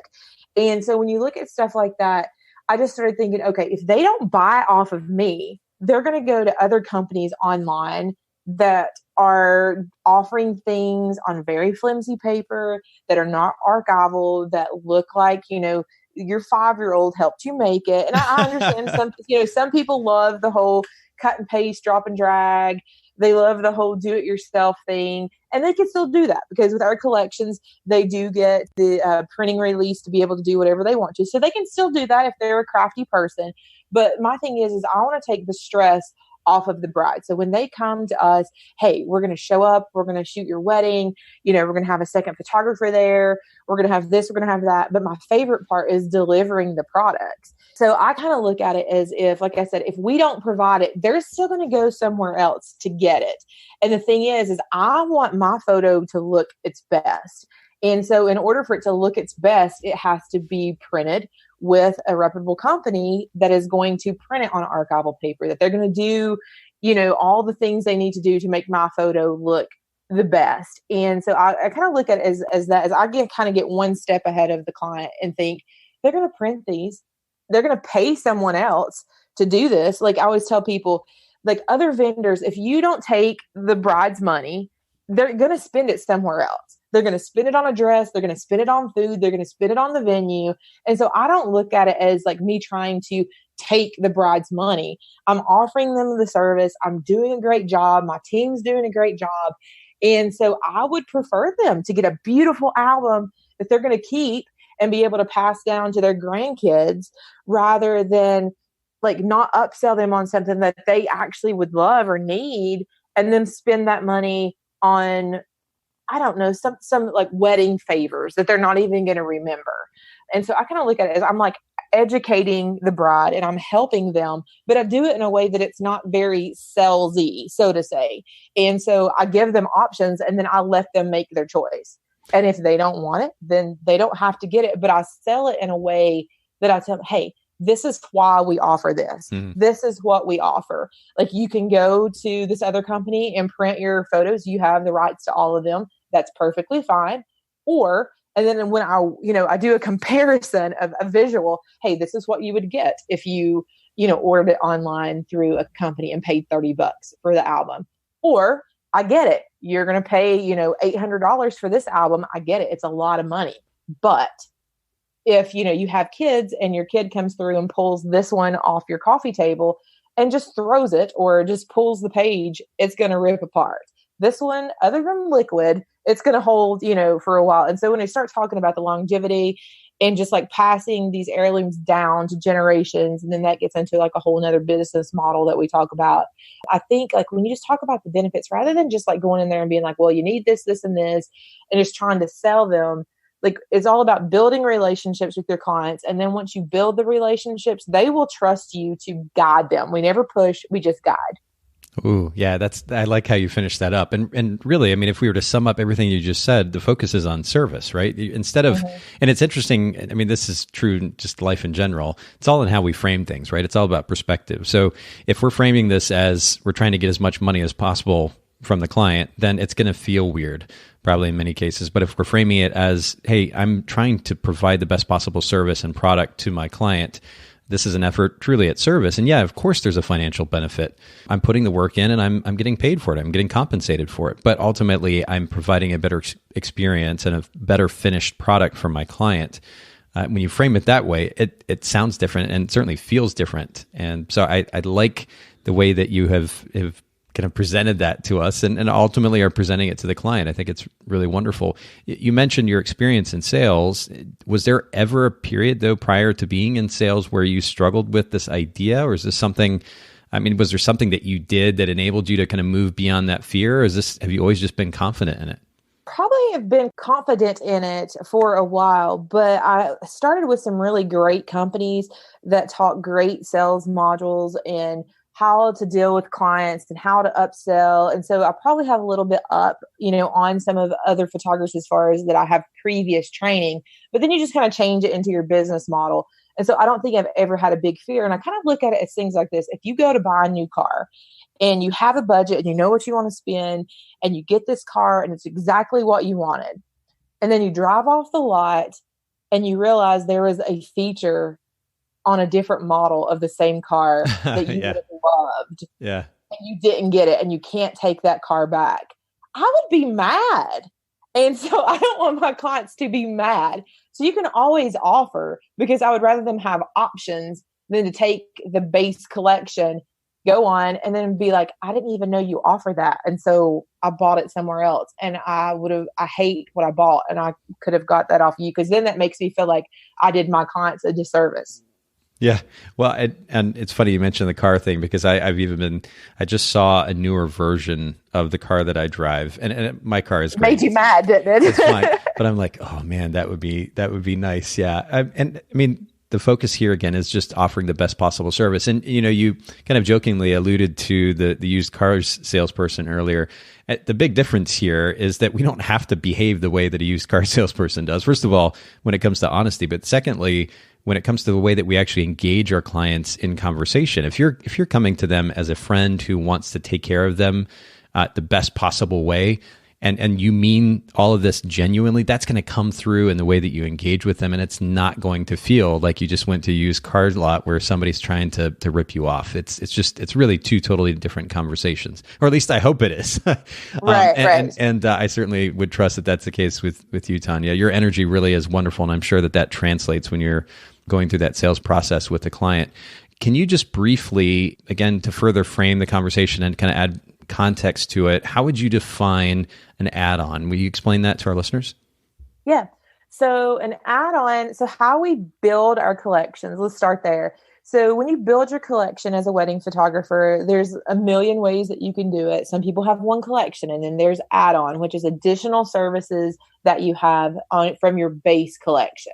And so when you look at stuff like that, I just started thinking, okay, if they don't buy off of me, they're going to go to other companies online that are offering things on very flimsy paper that are not archival, that look like, your 5-year-old helped you make it. And I understand some people love the whole cut and paste, drop and drag. They love the whole do-it-yourself thing. And they can still do that because with our collections, they do get the printing release to be able to do whatever they want to. So they can still do that if they're a crafty person. But my thing is I want to take the stress off of the bride. So when they come to us, hey, we're going to show up, we're going to shoot your wedding, we're going to have a second photographer there, we're going to have this, we're going to have that. But my favorite part is delivering the products. So I kind of look at it as if, like I said, if we don't provide it, they're still going to go somewhere else to get it. And the thing is I want my photo to look its best. And so in order for it to look its best, it has to be printed with a reputable company that is going to print it on archival paper, that they're going to do, all the things they need to do to make my photo look the best. And so I kind of look at it as I get one step ahead of the client and think they're going to print these. They're going to pay someone else to do this. I always tell people, other vendors, if you don't take the bride's money, they're going to spend it somewhere else. They're going to spend it on a dress. They're going to spend it on food. They're going to spend it on the venue. And so I don't look at it as me trying to take the bride's money. I'm offering them the service. I'm doing a great job. My team's doing a great job. And so I would prefer them to get a beautiful album that they're going to keep and be able to pass down to their grandkids rather than not upsell them on something that they actually would love or need and then spend that money on, I don't know, some wedding favors that they're not even going to remember. And so I kind of look at it as I'm educating the bride and I'm helping them, but I do it in a way that it's not very salesy, so to say. And so I give them options and then I let them make their choice. And if they don't want it, then they don't have to get it. But I sell it in a way that I tell them, hey, this is why we offer this. Mm. This is what we offer. You can go to this other company and print your photos. You have the rights to all of them. That's perfectly fine. And then when I do a comparison of a visual, hey, this is what you would get if you ordered it online through a company and paid $30 for the album. Or I get it. You're going to pay, $800 for this album. I get it. It's a lot of money. But if, you have kids and your kid comes through and pulls this one off your coffee table and just throws it or just pulls the page, it's going to rip apart. This one, other than liquid, it's going to hold, for a while. And so when I start talking about the longevity and just passing these heirlooms down to generations, and then that gets into a whole nother business model that we talk about. I think when you just talk about the benefits, rather than just going in there and being well, you need this, this, and this, and just trying to sell them, it's all about building relationships with your clients. And then once you build the relationships, they will trust you to guide them. We never push, we just guide. Ooh, yeah, I like how you finished that up. And really, if we were to sum up everything you just said, the focus is on service, right? Instead of, and it's interesting, this is true in just life in general. It's all in how we frame things, right? It's all about perspective. So if we're framing this as we're trying to get as much money as possible from the client, then it's going to feel weird, probably in many cases. But if we're framing it as, hey, I'm trying to provide the best possible service and product to my client, this is an effort truly at service. And yeah, of course, there's a financial benefit. I'm putting the work in and I'm getting paid for it. I'm getting compensated for it. But ultimately, I'm providing a better experience and a better finished product for my client. when you frame it that way, it sounds different and certainly feels different. And so I like the way that you have kind of presented that to us and ultimately are presenting it to the client. I think it's really wonderful. You mentioned your experience in sales. Was there ever a period, though, prior to being in sales where you struggled with this idea? Or is this something, was there something that you did that enabled you to kind of move beyond that fear? Or have you always just been confident in it? Probably have been confident in it for a while, but I started with some really great companies that taught great sales modules and how to deal with clients and how to upsell. And so I probably have a little bit up, on some of other photographers as far as that I have previous training, but then you just kind of change it into your business model. And so I don't think I've ever had a big fear. And I kind of look at it as things like this. If you go to buy a new car and you have a budget and you know what you want to spend and you get this car and it's exactly what you wanted, and then you drive off the lot and you realize there is a feature on a different model of the same car that you would have loved. Yeah. And you didn't get it and you can't take that car back. I would be mad. And so I don't want my clients to be mad. So you can always offer, because I would rather them have options than to take the base collection, go on and then be like, I didn't even know you offer that. And so I bought it somewhere else and I hate what I bought and I could have got that off you. Cause then that makes me feel like I did my clients a disservice. Yeah. Well, and it's funny you mentioned the car thing, because I just saw a newer version of the car that I drive, and my car is great. Made you mad, didn't it? It's fine. But I'm like, oh man, that would be nice. Yeah. The focus here again is just offering the best possible service. And, you kind of jokingly alluded to the used cars salesperson earlier. The big difference here is that we don't have to behave the way that a used car salesperson does. First of all, when it comes to honesty, but secondly, when it comes to the way that we actually engage our clients in conversation. If you're coming to them as a friend who wants to take care of them the best possible way, and you mean all of this genuinely, that's going to come through in the way that you engage with them, and it's not going to feel like you just went to a used car lot where somebody's trying to rip you off. It's really two totally different conversations, or at least I hope it is. Right. And I certainly would trust that that's the case with you, Tonya. Your energy really is wonderful, and I'm sure that translates when you're going through that sales process with the client. Can you just briefly, again, to further frame the conversation and kind of add context to it, how would you define an add-on? Will you explain that to our listeners? Yeah. So an add-on, so how we build our collections, let's start there. So when you build your collection as a wedding photographer, there's a million ways that you can do it. Some people have one collection, and then there's add-on, which is additional services that you have from your base collection.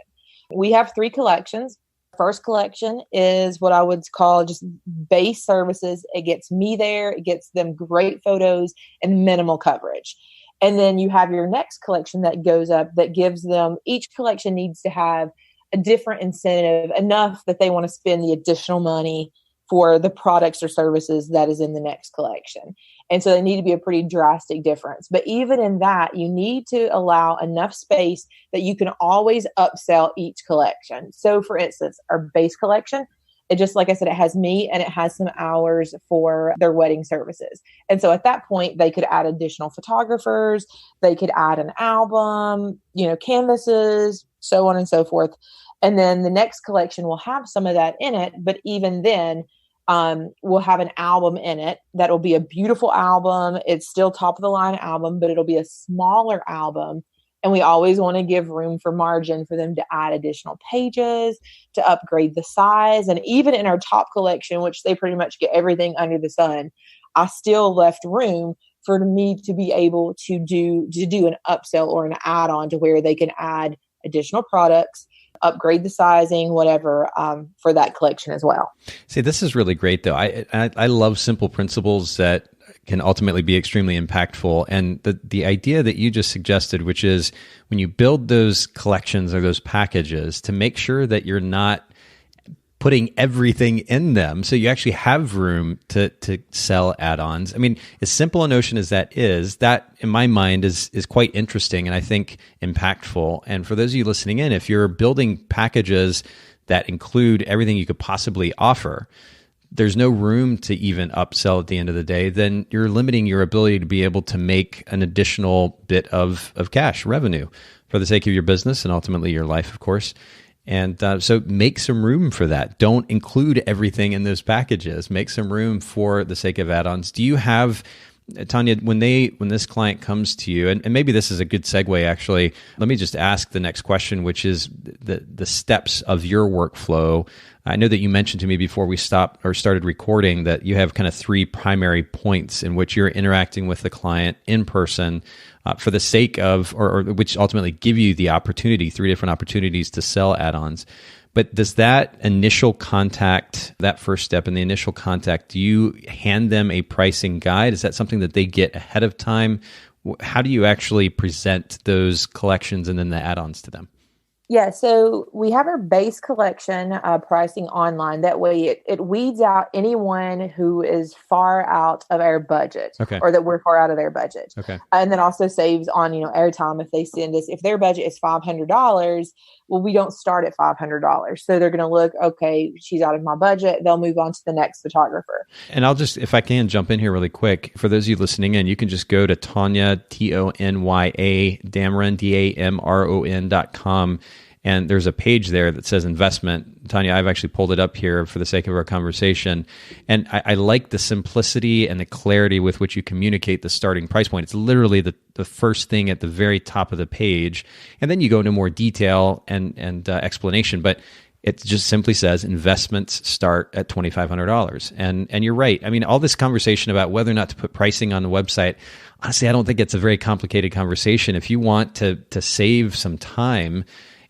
We have 3 collections. First collection is what I would call just base services. It gets me there. It gets them great photos and minimal coverage. And then you have your next collection that goes up that gives them, each collection needs to have a different incentive, enough that they want to spend the additional money for the products or services that is in the next collection. And so they need to be a pretty drastic difference. But even in that, you need to allow enough space that you can always upsell each collection. So for instance, our base collection, it just, like I said, it has me and it has some hours for their wedding services. And so at that point, they could add additional photographers, they could add an album, canvases, so on and so forth. And then the next collection will have some of that in it. But even then, we'll have an album in it that'll be a beautiful album. It's still top of the line album, but it'll be a smaller album. And we always want to give room for margin for them to add additional pages, to upgrade the size. And even in our top collection, which they pretty much get everything under the sun, I still left room for me to be able to do an upsell or an add-on to where they can add additional products, upgrade the sizing, whatever, for that collection as well. See, this is really great, though. I love simple principles that can ultimately be extremely impactful. And the idea that you just suggested, which is when you build those collections or those packages, to make sure that you're not putting everything in them, so you actually have room to sell add-ons. As simple a notion as that is, that in my mind is quite interesting and I think impactful. And for those of you listening in, if you're building packages that include everything you could possibly offer, there's no room to even upsell at the end of the day, then you're limiting your ability to be able to make an additional bit of cash revenue for the sake of your business and ultimately your life, of course. And so make some room for that. Don't include everything in those packages. Make some room for the sake of add-ons. Do you have, Tonya, when this client comes to you, and maybe this is a good segue actually, let me just ask the next question, which is the steps of your workflow. I know that you mentioned to me before we started recording that you have kind of 3 primary points in which you're interacting with the client in person for the sake of, or which ultimately give you the opportunity, 3 different opportunities to sell add-ons. But does that initial contact, that first step in the initial contact, do you hand them a pricing guide? Is that something that they get ahead of time? How do you actually present those collections and then the add-ons to them? Yeah, so we have our base collection pricing online. That way it weeds out anyone who is far out of our budget, or that we're far out of their budget. And then also saves on, airtime if they send us, if their budget is $500, well, we don't start at $500. So they're going to look, okay, she's out of my budget. They'll move on to the next photographer. And I'll just, if I can jump in here really quick, for those of you listening in, you can just go to Tonya, Tonya, Damron, Damron.com. And there's a page there that says investment. Tonya, I've actually pulled it up here for the sake of our conversation. And I like the simplicity and the clarity with which you communicate the starting price point. It's literally the first thing at the very top of the page. And then you go into more detail and explanation. But it just simply says investments start at $2,500. And you're right. I mean, all this conversation about whether or not to put pricing on the website, honestly, I don't think it's a very complicated conversation. If you want to save some time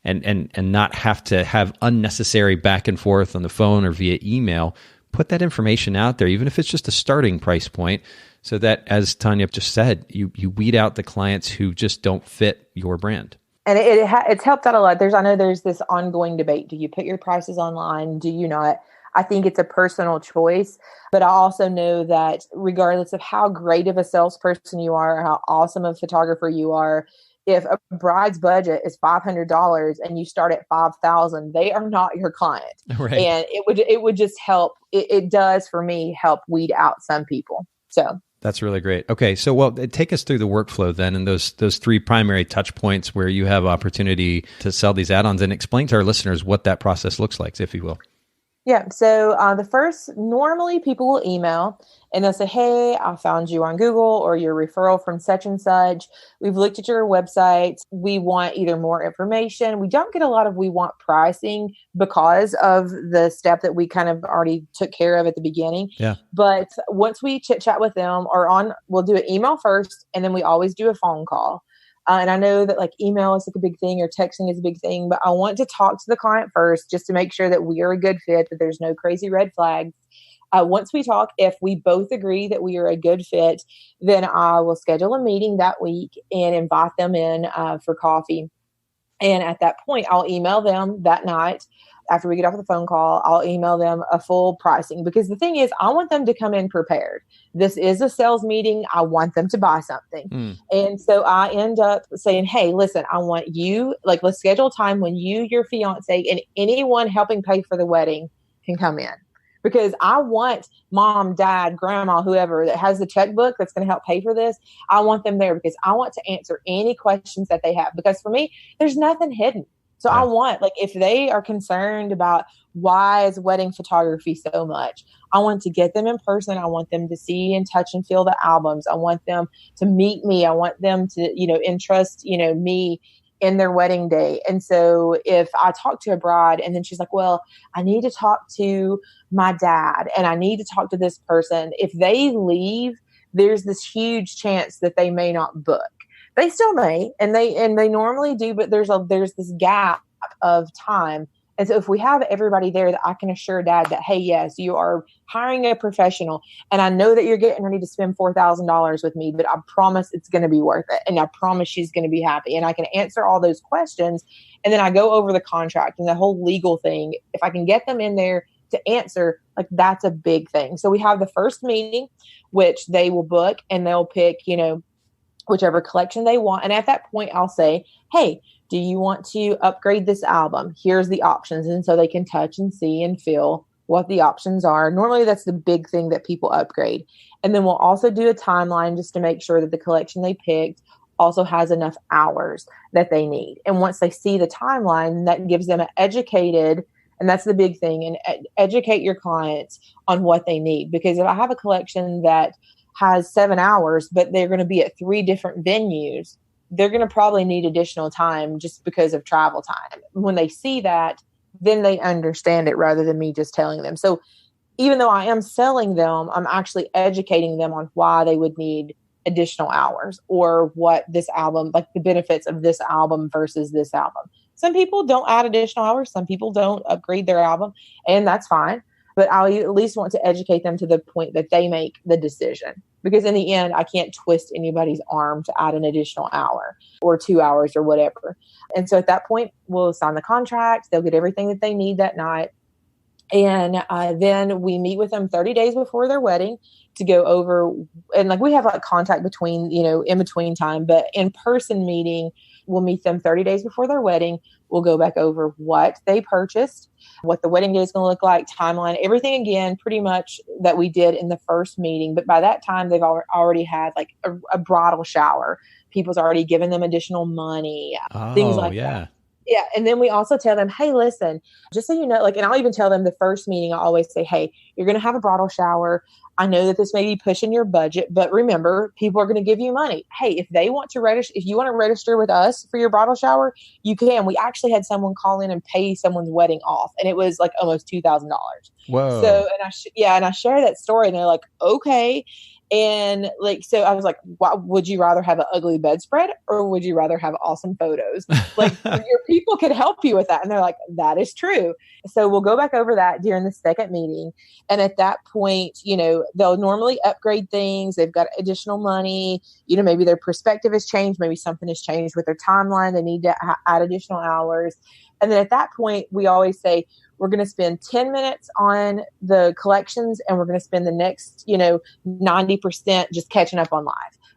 and not have to have unnecessary back and forth on the phone or via email, put that information out there, even if it's just a starting price point, so that, as Tonya just said, you weed out the clients who just don't fit your brand. And it's helped out a lot. I know there's this ongoing debate. Do you put your prices online? Do you not? I think it's a personal choice, but I also know that regardless of how great of a salesperson you are, or how awesome of a photographer you are, if a bride's budget is $500 and you start at $5,000, they are not your client. Right. And it would just help. It does for me help weed out some people. So that's really great. Okay. So, take us through the workflow then, and those 3 primary touch points where you have opportunity to sell these add-ons, and explain to our listeners what that process looks like, if you will. Yeah. So the first, normally people will email and they'll say, hey, I found you on Google, or your referral from such and such. We've looked at your website. We want either more information. We don't get a lot of we want pricing because of the step that we kind of already took care of at the beginning. Yeah. But once we chit chat with them, we'll do an email first, and then we always do a phone call. And I know that like email is like a big thing, or texting is a big thing, but I want to talk to the client first just to make sure that we are a good fit, that there's no crazy red flags. Once we talk, if we both agree that we are a good fit, then I will schedule a meeting that week and invite them in for coffee. And at that point, I'll email them that night. After we get off the phone call, I'll email them a full pricing, because the thing is, I want them to come in prepared. This is a sales meeting. I want them to buy something. And so I end up saying, hey, listen, I want you, let's schedule a time when you, your fiance, and anyone helping pay for the wedding can come in. Because I want mom, dad, grandma, whoever that has the checkbook that's going to help pay for this. I want them there because I want to answer any questions that they have. Because for me, there's nothing hidden. So I want, if they are concerned about why is wedding photography so much, I want to get them in person. I want them to see and touch and feel the albums. I want them to meet me. I want them to, entrust, me in their wedding day. And so if I talk to a bride and then she's like, well, I need to talk to my dad and I need to talk to this person. If they leave, there's this huge chance that they may not book. They still may, and they normally do, but there's this gap of time. And so if we have everybody there, that I can assure dad that, hey, yes, you are hiring a professional, and I know that you're getting ready to spend $4,000 with me, but I promise it's going to be worth it. And I promise she's going to be happy. And I can answer all those questions. And then I go over the contract and the whole legal thing. If I can get them in there to answer, that's a big thing. So we have the first meeting, which they will book, and they'll pick, whichever collection they want. And at that point, I'll say, hey, do you want to upgrade this album? Here's the options. And so they can touch and see and feel what the options are. Normally, that's the big thing that people upgrade. And then we'll also do a timeline just to make sure that the collection they picked also has enough hours that they need. And once they see the timeline, that gives them an educated, and that's the big thing, and educate your clients on what they need. Because if I have a collection that has 7 hours, but they're going to be at 3 different venues, they're going to probably need additional time just because of travel time. When they see that, then they understand it rather than me just telling them. So even though I am selling them, I'm actually educating them on why they would need additional hours, or what this album, like the benefits of this album versus this album. Some people don't add additional hours. Some people don't upgrade their album, and that's fine. But I at least want to educate them to the point that they make the decision. Because in the end, I can't twist anybody's arm to add an additional hour or 2 hours or whatever. And so at that point, we'll sign the contract. They'll get everything that they need that night. And then we meet with them 30 days before their wedding to go over, and like we have like contact between, in between time, but in-person meeting, we'll meet them 30 days before their wedding. We'll go back over what they purchased, what the wedding day is going to look like, timeline, everything again, pretty much that we did in the first meeting. But by that time, they've already had like a bridal shower. People's already given them additional money, things like that. Yeah. And then we also tell them, hey, listen, just so you know, like, and I'll even tell them the first meeting, I always say, hey, you're going to have a bridal shower. I know that this may be pushing your budget, but remember, people are going to give you money. Hey, if they want to register, if you want to register with us for your bridal shower, you can. We actually had someone call in and pay someone's wedding off, and it was like almost $2,000. Whoa. So, and I share that story, and they're like, okay. And like, so I was like, would you rather have an ugly bedspread, or would you rather have awesome photos? Like, your people could help you with that. And they're like, that is true. So we'll go back over that during the second meeting. And at that point, they'll normally upgrade things. They've got additional money, maybe their perspective has changed. Maybe something has changed with their timeline. They need to add additional hours. And then at that point, we always say, we're going to spend 10 minutes on the collections, and we're going to spend the next, 90% just catching up on live.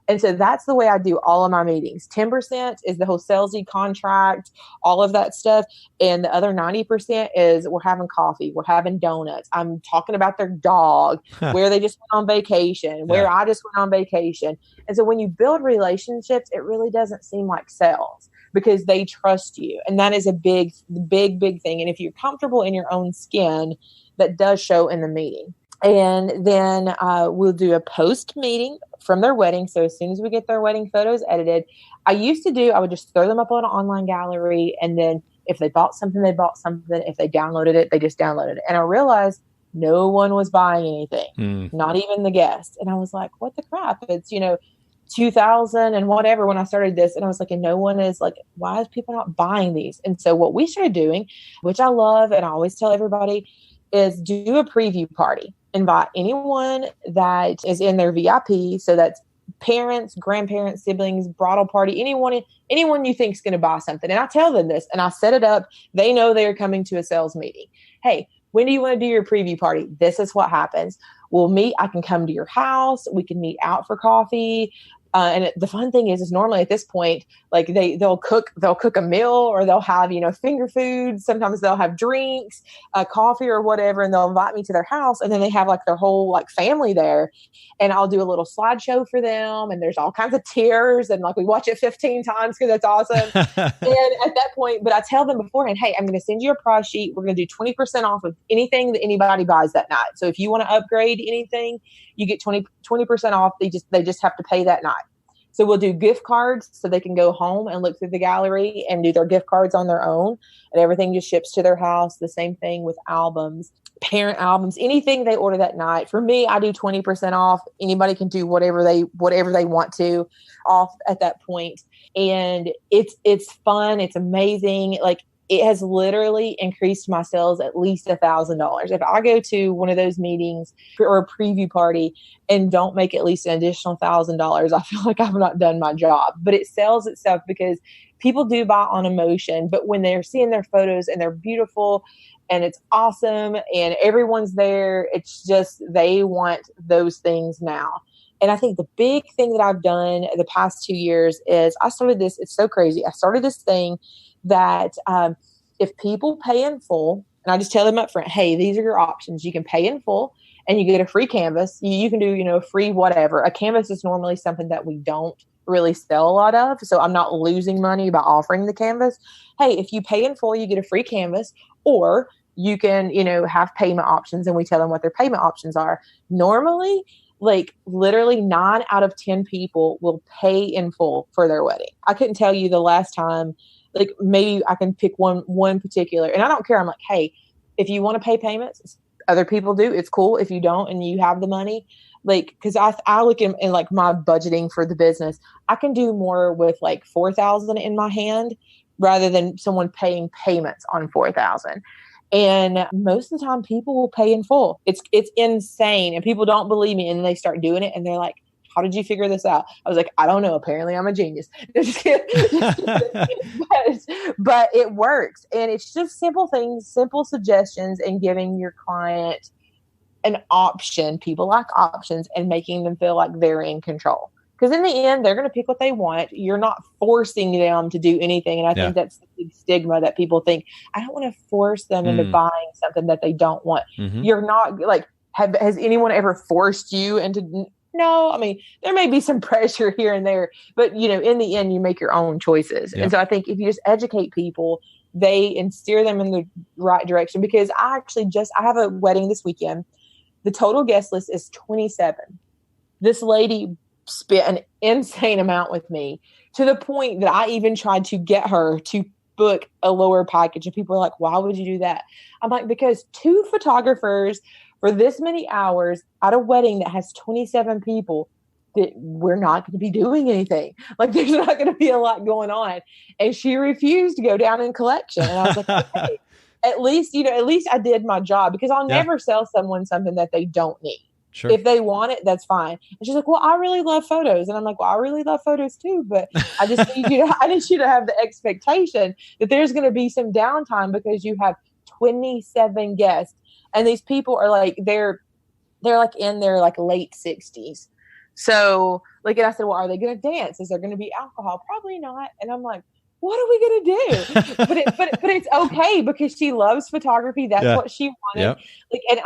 And so that's the way I do all of my meetings. 10% is the whole salesy contract, all of that stuff. And the other 90% is we're having coffee, we're having donuts. I'm talking about their dog, where they just went on vacation, where I just went on vacation. And so when you build relationships, it really doesn't seem like sales, because they trust you. And that is a big, big, big thing. And if you're comfortable in your own skin, that does show in the meeting. And then we'll do a post meeting from their wedding. So as soon as we get their wedding photos edited, I would just throw them up on an online gallery. And then if they bought something, they bought something. If they downloaded it, they just downloaded it. And I realized no one was buying anything, not even the guests. And I was like, what the crap? It's, 2000 and whatever when I started this. And I was like, and no one is like, why is people not buying these? And so what we started doing, which I love, and I always tell everybody, is do a preview party. Invite anyone that is in their VIP. So that's parents, grandparents, siblings, bridal party, anyone you think is going to buy something. And I tell them this, and I set it up. They know they're coming to a sales meeting. Hey, when do you want to do your preview party? This is what happens. We'll meet. I can come to your house. We can meet out for coffee. And the fun thing is normally at this point, like they'll cook a meal, or they'll have, finger food. Sometimes they'll have drinks, coffee or whatever, and they'll invite me to their house. And then they have like their whole like family there, and I'll do a little slideshow for them. And there's all kinds of tiers, and like we watch it 15 times because it's awesome. And at that point, but I tell them beforehand, hey, I'm going to send you a price sheet. We're going to do 20% off of anything that anybody buys that night. So if you want to upgrade anything, you get 20% off. They just have to pay that night. So we'll do gift cards so they can go home and look through the gallery and do their gift cards on their own, and everything just ships to their house. The same thing with albums, parent albums, anything they order that night. For me, I do 20% off. Anybody can do whatever they want to off at that point. And it's fun. It's amazing. Like, it has literally increased my sales at least $1,000. If I go to one of those meetings or a preview party and don't make at least an additional $1,000, I feel like I've not done my job. But it sells itself because people do buy on emotion. But when they're seeing their photos and they're beautiful and it's awesome and everyone's there, it's just they want those things now. And I think the big thing that I've done the past 2 years is I started this. It's so crazy. I started this thing that if people pay in full, and I just tell them up front, hey, these are your options. You can pay in full and you get a free canvas. You can do, free whatever. A canvas is normally something that we don't really sell a lot of. So I'm not losing money by offering the canvas. Hey, if you pay in full, you get a free canvas, or you can, have payment options, and we tell them what their payment options are. Normally, like literally 9 out of 10 people will pay in full for their wedding. I couldn't tell you the last time, like maybe I can pick one particular, and I don't care. I'm like, hey, if you want to pay payments, other people do. It's cool. If you don't and you have the money, like, cause I look in like my budgeting for the business, I can do more with like 4,000 in my hand rather than someone paying payments on 4,000. And most of the time people will pay in full. It's insane. And people don't believe me. And they start doing it and they're like, how did you figure this out? I was like, I don't know. Apparently I'm a genius. But it works. And it's just simple things, simple suggestions, and giving your client an option. People like options, and making them feel like they're in control. Because in the end, they're going to pick what they want. You're not forcing them to do anything. And I think that's the big stigma, that people think, I don't want to force them into buying something that they don't want. Mm-hmm. You're not like, has anyone ever forced you into? No, I mean, there may be some pressure here and there, but in the end, you make your own choices. Yep. And so I think if you just educate people, and steer them in the right direction. Because I have a wedding this weekend. The total guest list is 27. This lady spent an insane amount with me, to the point that I even tried to get her to book a lower package. And people are like, why would you do that? I'm like, because 2 photographers for this many hours at a wedding that has 27 people, that we're not going to be doing anything. Like, there's not going to be a lot going on. And she refused to go down in collection. And I was like, okay, at least I did my job, because I'll never sell someone something that they don't need. Sure. If they want it, that's fine. And she's like, well, I really love photos. And I'm like, well, I really love photos too, but I just need you to have the expectation that there's going to be some downtime, because you have 27 guests. And these people are like, they're like in their like late 60s. So like, and I said, well, are they going to dance? Is there going to be alcohol? Probably not. And I'm like, what are we going to do? but it's okay, because she loves photography. That's what she wanted. Yep. Like, and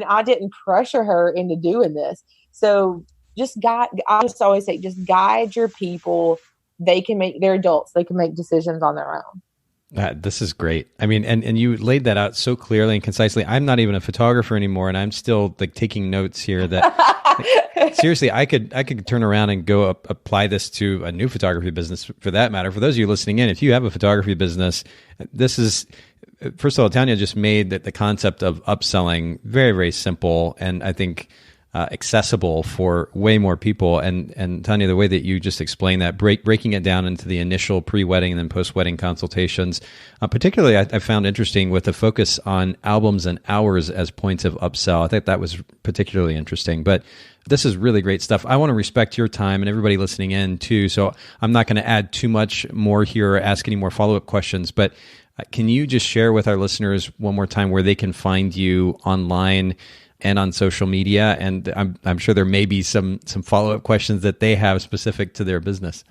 I didn't pressure her into doing this. So I just always say, just guide your people. They're adults. They can make decisions on their own. This is great. I mean, and you laid that out so clearly and concisely. I'm not even a photographer anymore, and I'm still like taking notes here that seriously, I could turn around and go apply this to a new photography business, for that matter. For those of you listening in, if you have a photography business, this is, first of all, Tonya just made the concept of upselling very, very simple, and I think accessible for way more people. And Tonya, the way that you just explained that, breaking it down into the initial pre-wedding and then post-wedding consultations, particularly I found interesting with the focus on albums and hours as points of upsell. I think that was particularly interesting. But this is really great stuff. I want to respect your time and everybody listening in too. So I'm not going to add too much more here or ask any more follow-up questions, but can you just share with our listeners one more time where they can find you online and on social media? And I'm sure there may be some follow-up questions that they have specific to their business.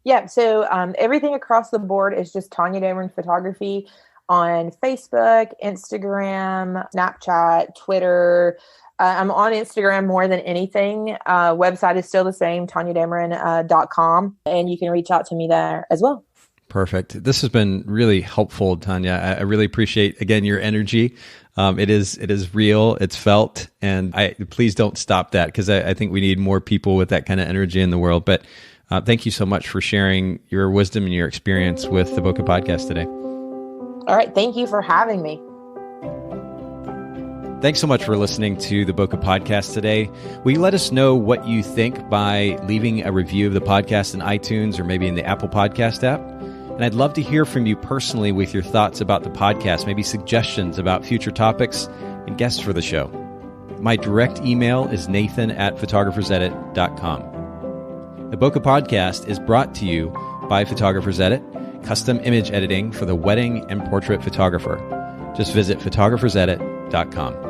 Yeah. So everything across the board is just Tonya Damron Photography on Facebook, Instagram, Snapchat, Twitter. I'm on Instagram more than anything. Website is still the same, TonyaDamron.com. And you can reach out to me there as well. Perfect. This has been really helpful, Tonya. I really appreciate, again, your energy. It is real, it's felt, and please don't stop that, because I think we need more people with that kind of energy in the world. But thank you so much for sharing your wisdom and your experience with the Bokeh Podcast today. All right. Thank you for having me. Thanks so much for listening to the Bokeh Podcast today. Will you let us know what you think by leaving a review of the podcast in iTunes or maybe in the Apple Podcast app? And I'd love to hear from you personally with your thoughts about the podcast, maybe suggestions about future topics and guests for the show. My direct email is nathan@photographersedit.com. The Bokeh Podcast is brought to you by Photographers Edit, custom image editing for the wedding and portrait photographer. Just visit photographersedit.com.